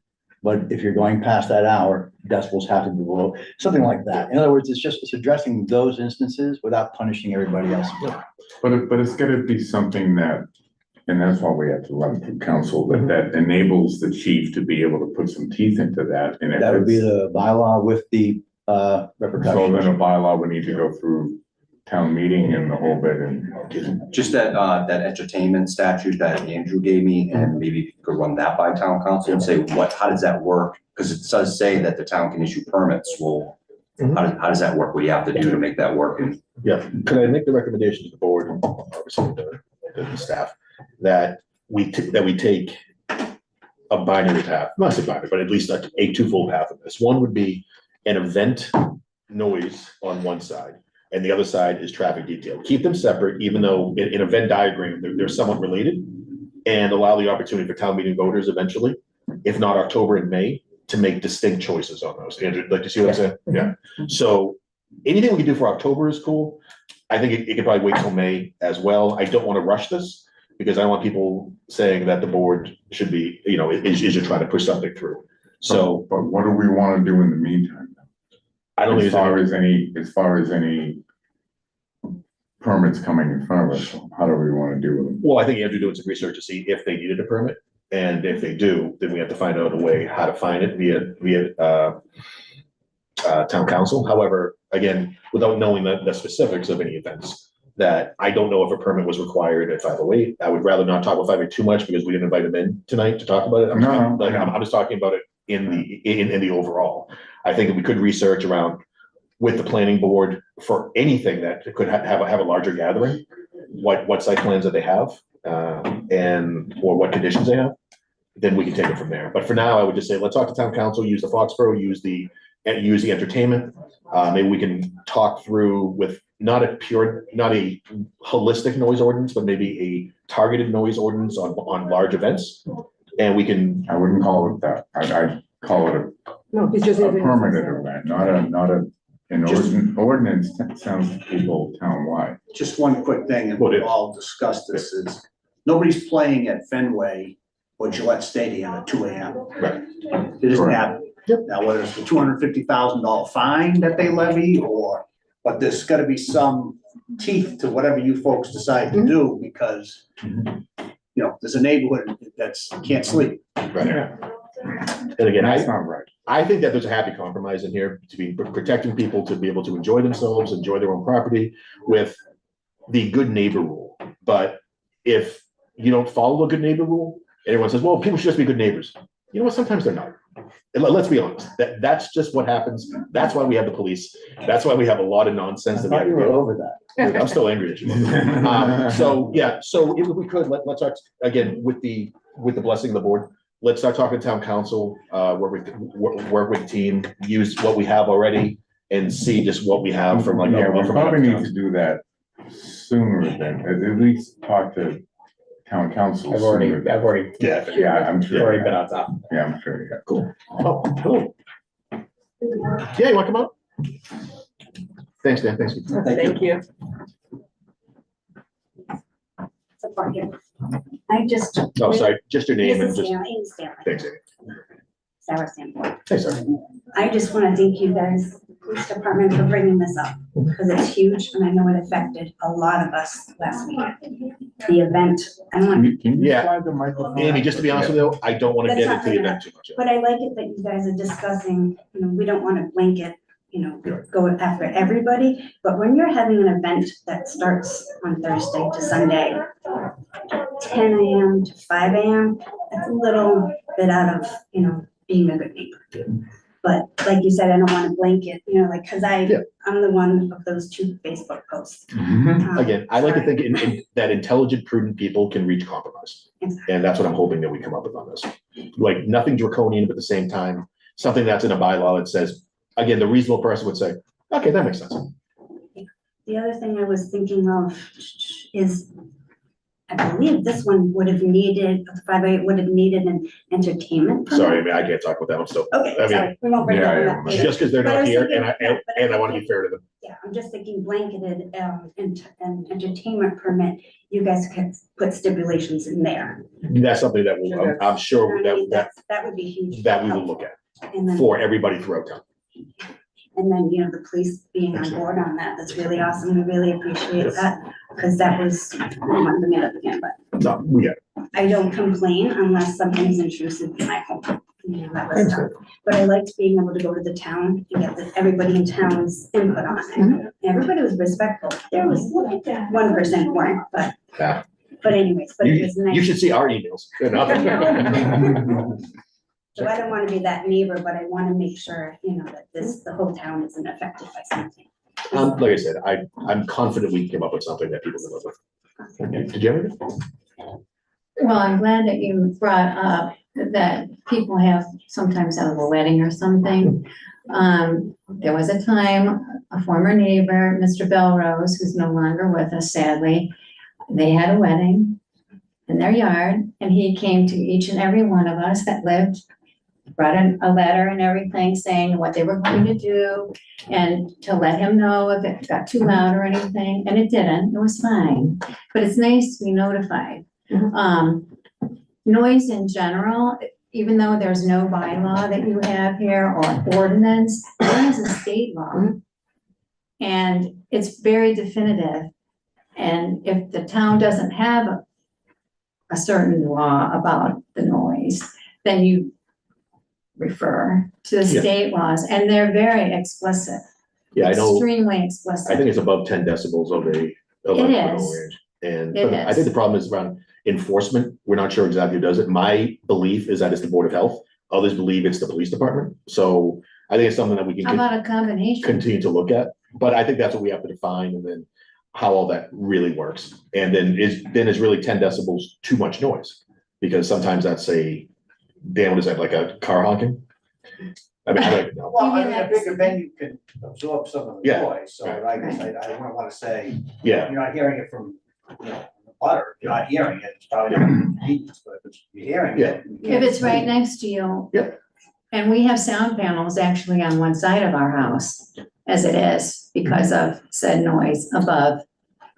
but if you're going past that hour, decibels have to be below, something like that. In other words, it's addressing those instances without punishing everybody else. But it's gotta be something that, and that's why we have to run through council, that enables the chief to be able to put some teeth into that. And if That would be it's- the bylaw with the repercussions. So then a bylaw would need to go through town meeting and the whole bit and. Just that entertainment statute that Andrew gave me, and maybe if you could run that by town council and say, how does that work? Because it does say that the town can issue permits. Well, how does that work? What do you have to do to make that work? And Yeah, could I make the recommendation to the board and obviously the staff that we take a binary path, not say binary, but at least a twofold path of this. One would be an event noise on one side, and the other side is traffic detail. Keep them separate, even though in a Venn diagram, they're somewhat related, and allow the opportunity for town meeting voters eventually, if not October and May, to make distinct choices on those. Andrew, like, you see what I'm saying? Yeah. So anything we can do for October is cool. I think it could probably wait till May as well. I don't want to rush this because I don't want people saying that the board should be, is just trying to push something through. So, but what do we want to do in the meantime? I don't think as far as any permits coming in front of us, how do we want to do with them? Well, I think you have to do some research to see if they needed a permit. And if they do, then we have to find out a way how to find it via town council. However, again, without knowing the specifics of any events, that I don't know if a permit was required at 508. I would rather not talk about 508 too much because we didn't invite them in tonight to talk about it. I'm just talking about it in the overall. I think that we could research around with the planning board for anything that could have a larger gathering, what site plans that they have, or what conditions they have, then we can take it from there. But for now, I would just say, let's talk to town council, use the Foxborough, use the entertainment. Maybe we can talk through with not a holistic noise ordinance, but maybe a targeted noise ordinance on large events. And we can. I wouldn't call it that. I'd call it No, it's just. a permanent event, not an ordinance that sounds to people townwide. Just one quick thing, and we've all discussed this, is nobody's playing at Fenway or Gillette Stadium at 2 AM. Right. It doesn't happen. Now, whether it's the $250,000 fine that they levy, but there's gotta be some teeth to whatever you folks decide to do, because, there's a neighborhood that's can't sleep. Right. And again, That's not right. I think that there's a happy compromise in here to be protecting people to be able to enjoy themselves, enjoy their own property with the good neighbor rule. But if you don't follow the good neighbor rule, everyone says, well, people should just be good neighbors. You know what? Sometimes they're not. And let's be honest, that's just what happens. That's why we have the police. That's why we have a lot of nonsense that we have to deal with. Dude, I'm still angry at you. So if we could, let's start again with the blessing of the board. Let's start talking to town council, work with the team, use what we have already and see just what we have from like. Yeah, we probably need to do that sooner than, at least talk to town council. I've already, Yeah, I'm sure. already been on top. Yeah, I'm sure, yeah. Cool. Oh, hello. Yeah, you want to come up? Thanks, Dan. Thanks. Thank you. Support you. I just. Oh, sorry, just your name and Mrs. just. Stanley, Amy Stanley. Thanks, Amy. Sarah Sanford. Hey, sorry. I just want to thank you guys, police department, for bringing this up, because it's huge, and I know it affected a lot of us last weekend. The event, I don't want. Can you Yeah. slide the microphone? Amy, just to be honest with you, I don't want to That's get not into the fair event too much. But I like it that you guys are discussing, we don't want to blanket, go after everybody, but when you're having an event that starts on Thursday to Sunday, 10 AM to 5 AM, that's a little bit out of, being a good neighbor. But like you said, I don't want to blanket, cause I'm the one of those 2 Facebook posts. Again, I like to think that intelligent, prudent people can reach compromise. Exactly. And that's what I'm hoping that we come up with on this. Like nothing draconian, but at the same time, something that's in a bylaw that says, again, the reasonable person would say, okay, that makes sense. The other thing I was thinking of is, I believe this one would have needed, the 508 would have needed an entertainment permit. Sorry, I mean, I can't talk about that one still. Okay, I mean, sorry, we won't bring that one up later. just because they're But I not was here thinking- and I want to be fair to them. Yeah, I'm just thinking blanketed, an entertainment permit, you guys could put stipulations in there. That's something that I'm sure That would be huge. that we will look at And then- for everybody throughout town. And then, the police being on board on that's really awesome, we really appreciate that, because that was, I don't want to bring it up again, but No, we got it. I don't complain unless something's intrusive in my home. That was tough. But I liked being able to go to the town and get everybody in town's input on it. Everybody was respectful. There was 1% weren't, but Yeah. anyways, but it was nice. You should see our emails. They're nothing. So I don't want to be that neighbor, but I want to make sure, that the whole town isn't affected by something. Like I said, I'm confident we can come up with something that people can live with. Did you have anything? Well, I'm glad that you brought up that people sometimes have a wedding or something. There was a time, a former neighbor, Mr. Belrose, who's no longer with us sadly, they had a wedding in their yard, and he came to each and every one of us that lived, brought in a letter and everything saying what they were going to do and to let him know if it got too loud or anything, and it didn't, it was fine. But it's nice to be notified. Noise in general, even though there's no bylaw that you have here or ordinance, there is a state law. And it's very definitive. And if the town doesn't have a certain law about the noise, then you refer to the state laws, and they're very explicit. Yeah, I know. Extremely explicit. I think it's above 10 decibels of a. It is. Range. And It but I is. think the problem is around enforcement. We're not sure exactly who does it. My belief is that it's the Board of Health. Others believe it's the police department. So I think it's something that we How can about a combination? continue to look at. But I think that's what we have to define, and then how all that really works. And then is really 10 decibels too much noise? Because sometimes that's Dan, what is that, like a car honking? I mean, I don't know. Well, I mean, a bigger venue can absorb some of the Yeah, noise, so I guess I wouldn't wanna say, Yeah, you're not hearing it from, the butter, if you're not hearing it, it's probably not inconvenience, but if you're hearing it. If it's right next to you. Yep. And we have sound panels actually on one side of our house as it is because of said noise above.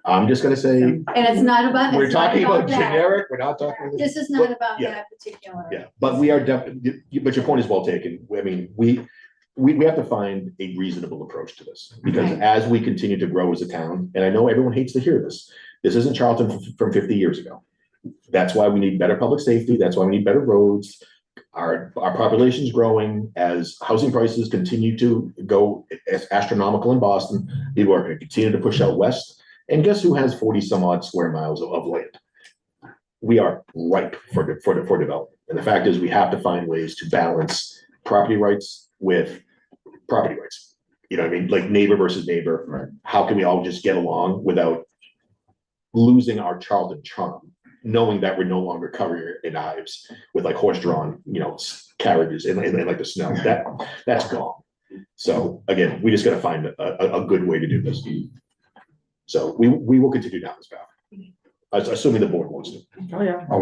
I'm just gonna say, And it's not about. we're it's not talking about that. generic, we're not talking. This is not but- about yeah. that particular. Yeah, but we are definitely, but your point is well taken. I mean, we have to find a reasonable approach to this. Because Right. as we continue to grow as a town, and I know everyone hates to hear this, this isn't Charlton from 50 years ago. That's why we need better public safety, that's why we need better roads. Our population's growing, as housing prices continue to go astronomical in Boston, people are gonna continue to push out west. And guess who has 40 some odd square miles of land? We are ripe for development. And the fact is, we have to find ways to balance property rights with property rights. You know what I mean? Like neighbor versus neighbor. Right. How can we all just get along without losing our Charlton charm? Knowing that we're no longer covering in knives with like horse-drawn, carriages in like the snow. That's gone. So again, we just gotta find a good way to do this. So we will continue down this path, assuming the board wants to. Oh,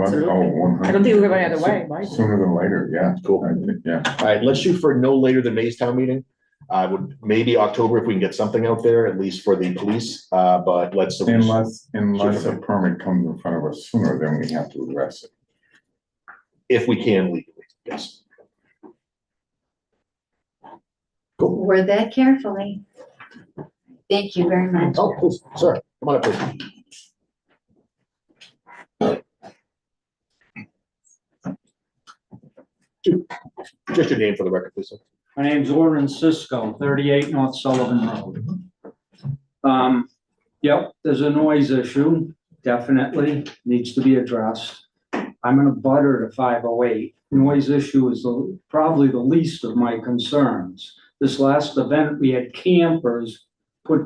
one. I don't think we're going either way, right? Sooner than later, yeah. Cool. I think, yeah. All right, let's shoot for no later than May's town meeting. I would maybe October if we can get something out there, at least for the police, but let's. Unless a permit comes in front of us sooner, then we have to address it. If we can legally, yes. Word that carefully. Thank you very much. Oh, please, sir, come on up, please. Just your name for the record, please, sir. My name's Orrin Cisco, 38 North Sullivan Road. Yep, there's a noise issue, definitely needs to be addressed. I'm in a butter to 508. Noise issue is probably the least of my concerns. This last event, we had campers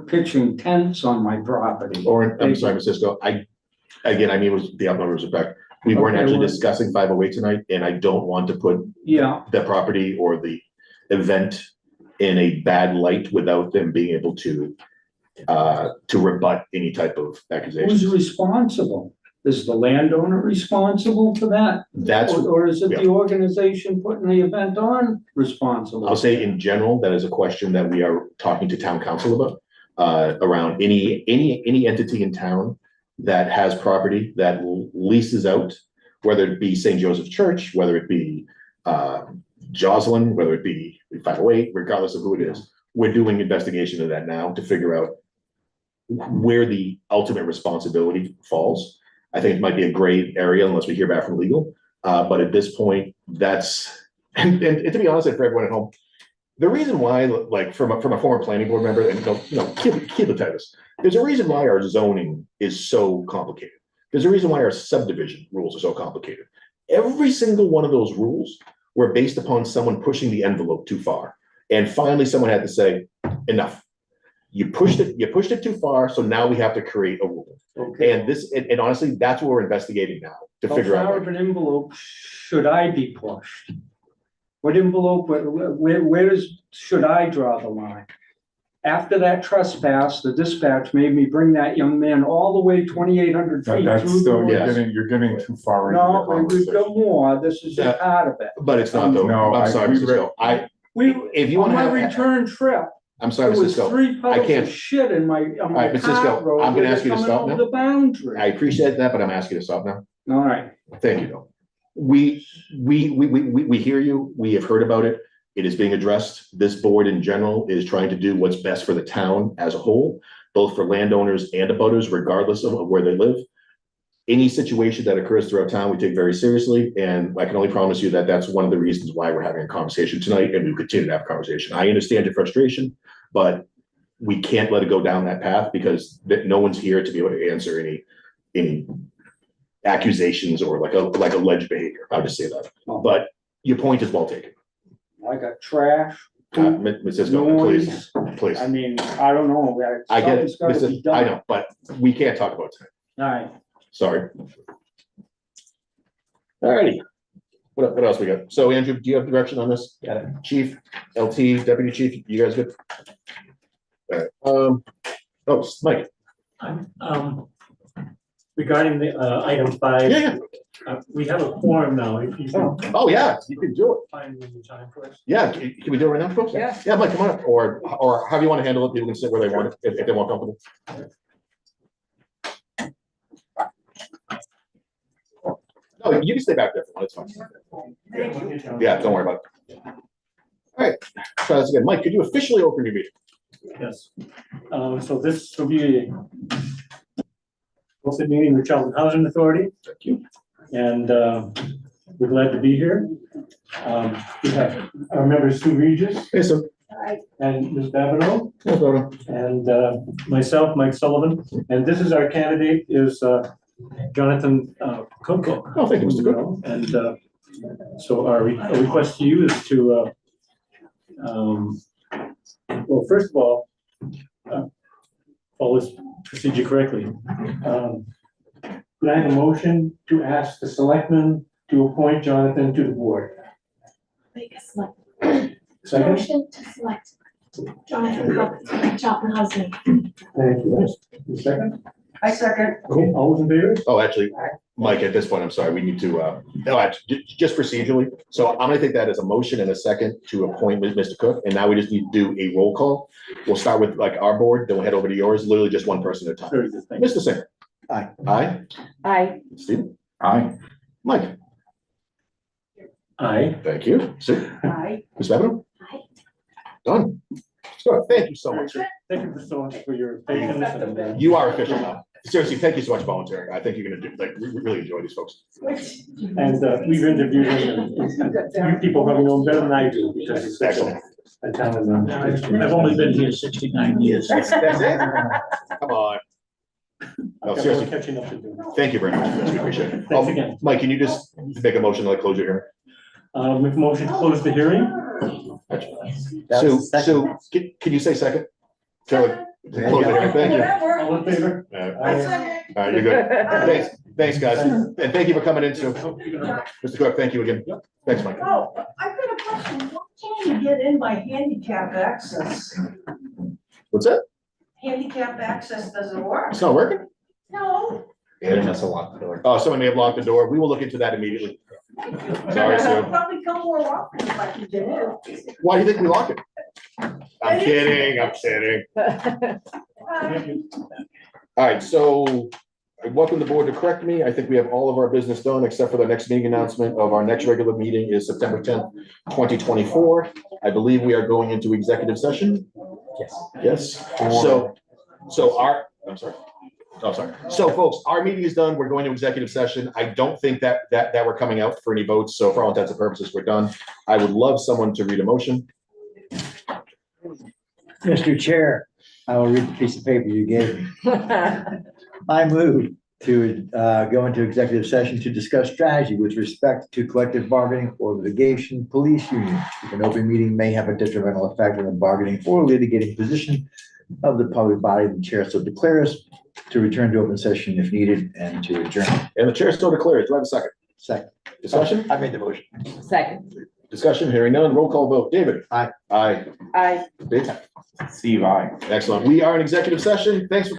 pitching tents on my property. Or, I'm sorry, Ms. Cisco, it was the utmost respect. We weren't Okay, actually well- discussing 508 tonight, and I don't want to put Yeah, the property or the event in a bad light without them being able to rebut any type of accusation. who's responsible? Is the landowner responsible for that? That's, Or is it yeah. the organization putting the event on responsible? I'll say in general, that is a question that we are talking to town council about. Around any entity in town that has property that leases out, whether it be St. Joseph Church, whether it be Joslin, whether it be 508, regardless of who it is. We're doing investigation of that now to figure out where the ultimate responsibility falls. I think it might be a gray area unless we hear back from legal. But at this point, and to be honest, for everyone at home, the reason why, like from a former planning board member, and keep the titles, there's a reason why our zoning is so complicated. There's a reason why our subdivision rules are so complicated. Every single one of those rules were based upon someone pushing the envelope too far. And finally, someone had to say, enough. You pushed it too far, so now we have to create a rule. Okay. And honestly, that's what we're investigating now to figure How far out. of an envelope should I be pushed? What envelope, should I draw the line? After that trespass, the dispatch made me bring that young man all the way 2,800 feet That's through the still, woods. you're getting too far into the No, we've conversation. got more, this is a part of it. But it's not though. No, I'm sorry, we Mrs. Cisco. If you On want to my have, return trip, I'm sorry, there Mrs. was Cisco. 3 I puddles can't. of shit on my right, Mrs. Cisco, cart road. I'm gonna where ask you to they're stop coming now. over the boundary. I appreciate that, but I'm asking you to stop now. All right. Thank you, though. We hear you. We have heard about it. It is being addressed. This board in general is trying to do what's best for the town as a whole, both for landowners and abutters, regardless of where they live. Any situation that occurs throughout town, we take very seriously, and I can only promise you that that's one of the reasons why we're having a conversation tonight, and we continue to have a conversation. I understand your frustration, but we can't let it go down that path because no one's here to be able to answer any accusations or like alleged behavior. I'll just say that. But Your point is well taken. I got trash, Ms. Cisco, please, noise. please. I mean, I don't know. I get it, Something's gotta be I done. know, but we can't talk about it tonight. All right. Sorry. Alrighty. What else we got? So Andrew, do you have direction on this? Got it. Chief, LT, Deputy Chief, you guys good? Alright, oh, Mike. Regarding the, item 5. Yeah, We have a quorum now, if you can Oh, yeah, you can do it. find the time for us. Yeah, can we do it right now, folks? Yeah. Yeah, Mike, come on up, or however you want to handle it, people can sit where they want, if they're more comfortable. No, you can stay back there, it's fine. Yeah, don't worry about it. All right, try this again. Mike, could you officially open your meeting? Yes. So this will be a open meeting with Charlton Housing Authority. Thank you. And we're glad to be here. We have our member Sue Regis. Hey, Sue. And Ms. Babineau. Hey, Bodo. And myself, Mike Sullivan. And this is our candidate is Jonathan Cook. Oh, thank you, Mr. Cook. And so our request to you is to, well, first of all, follow this procedure correctly. Could I have a motion to ask the selectmen to appoint Jonathan to the board? Make a select. Second? Motion to select Jonathan Cook to Charlton Housing. Thank you. Second? I second. Okay, all those in favor? Oh, actually, Mike, at this point, I'm sorry, we need to, just procedurally. So I'm gonna take that as a motion and a second to appoint Mr. Cook, and now we just need to do a roll call. We'll start with like our board, then we'll head over to yours, literally just one person at a time. Very good, thank you. Mr. Singer. Aye. Aye. Aye. Stephen. Aye. Mike. Aye. Thank you. Sue. Aye. Ms. Babineau. Done. So, thank you so much. Thank you so much for your patience and. You are official now. Seriously, thank you so much for volunteering. I think you're gonna do, like, we really enjoy these folks. And we've interviewed them, and you people probably know them better than I do, because it's such a town. I've only been here 69 years. That's it. Come on. No, seriously, Catching up to do. thank you very much. We appreciate it. Thanks again. Mike, can you just make a motion to like close your hearing? Make a motion to close the hearing. Sue, can you say second? To close the hearing, thank you. All in favor? All right, you're good. Thanks, guys. And thank you for coming in, Sue. Mr. Cook, thank you again. Thanks, Mike. Oh, I've got a question. What can you get in by handicap access? What's that? Handicap access doesn't work. It's not working? No. That's a locked door. Oh, someone may have locked the door. We will look into that immediately. Sorry, Sue. Probably come more often if I can get in. Why do you think we lock it? I'm kidding, I'm kidding. All right, so I welcome the board to correct me. I think we have all of our business done except for the next meeting announcement of our next regular meeting is September 10th, 2024. I believe we are going into executive session. Yes. I'm sorry. Oh, sorry. So folks, our meeting is done. We're going to executive session. I don't think that we're coming out for any votes. So for all intents and purposes, we're done. I would love someone to read a motion. Mr. Chair, I will read the piece of paper you gave me. I move to go into executive session to discuss strategy with respect to collective bargaining or litigation police union. If an open meeting may have a detrimental effect on the bargaining or litigating position of the public body, the chair so declares, to return to open session if needed and to adjourn. And the chair still declares. Do I have a second? Second. Discussion? I made the motion. Second. Discussion, hearing none. Roll call vote. David? Aye. Aye. Aye. Dave? Steve, aye. Excellent. We are in executive session. Thanks for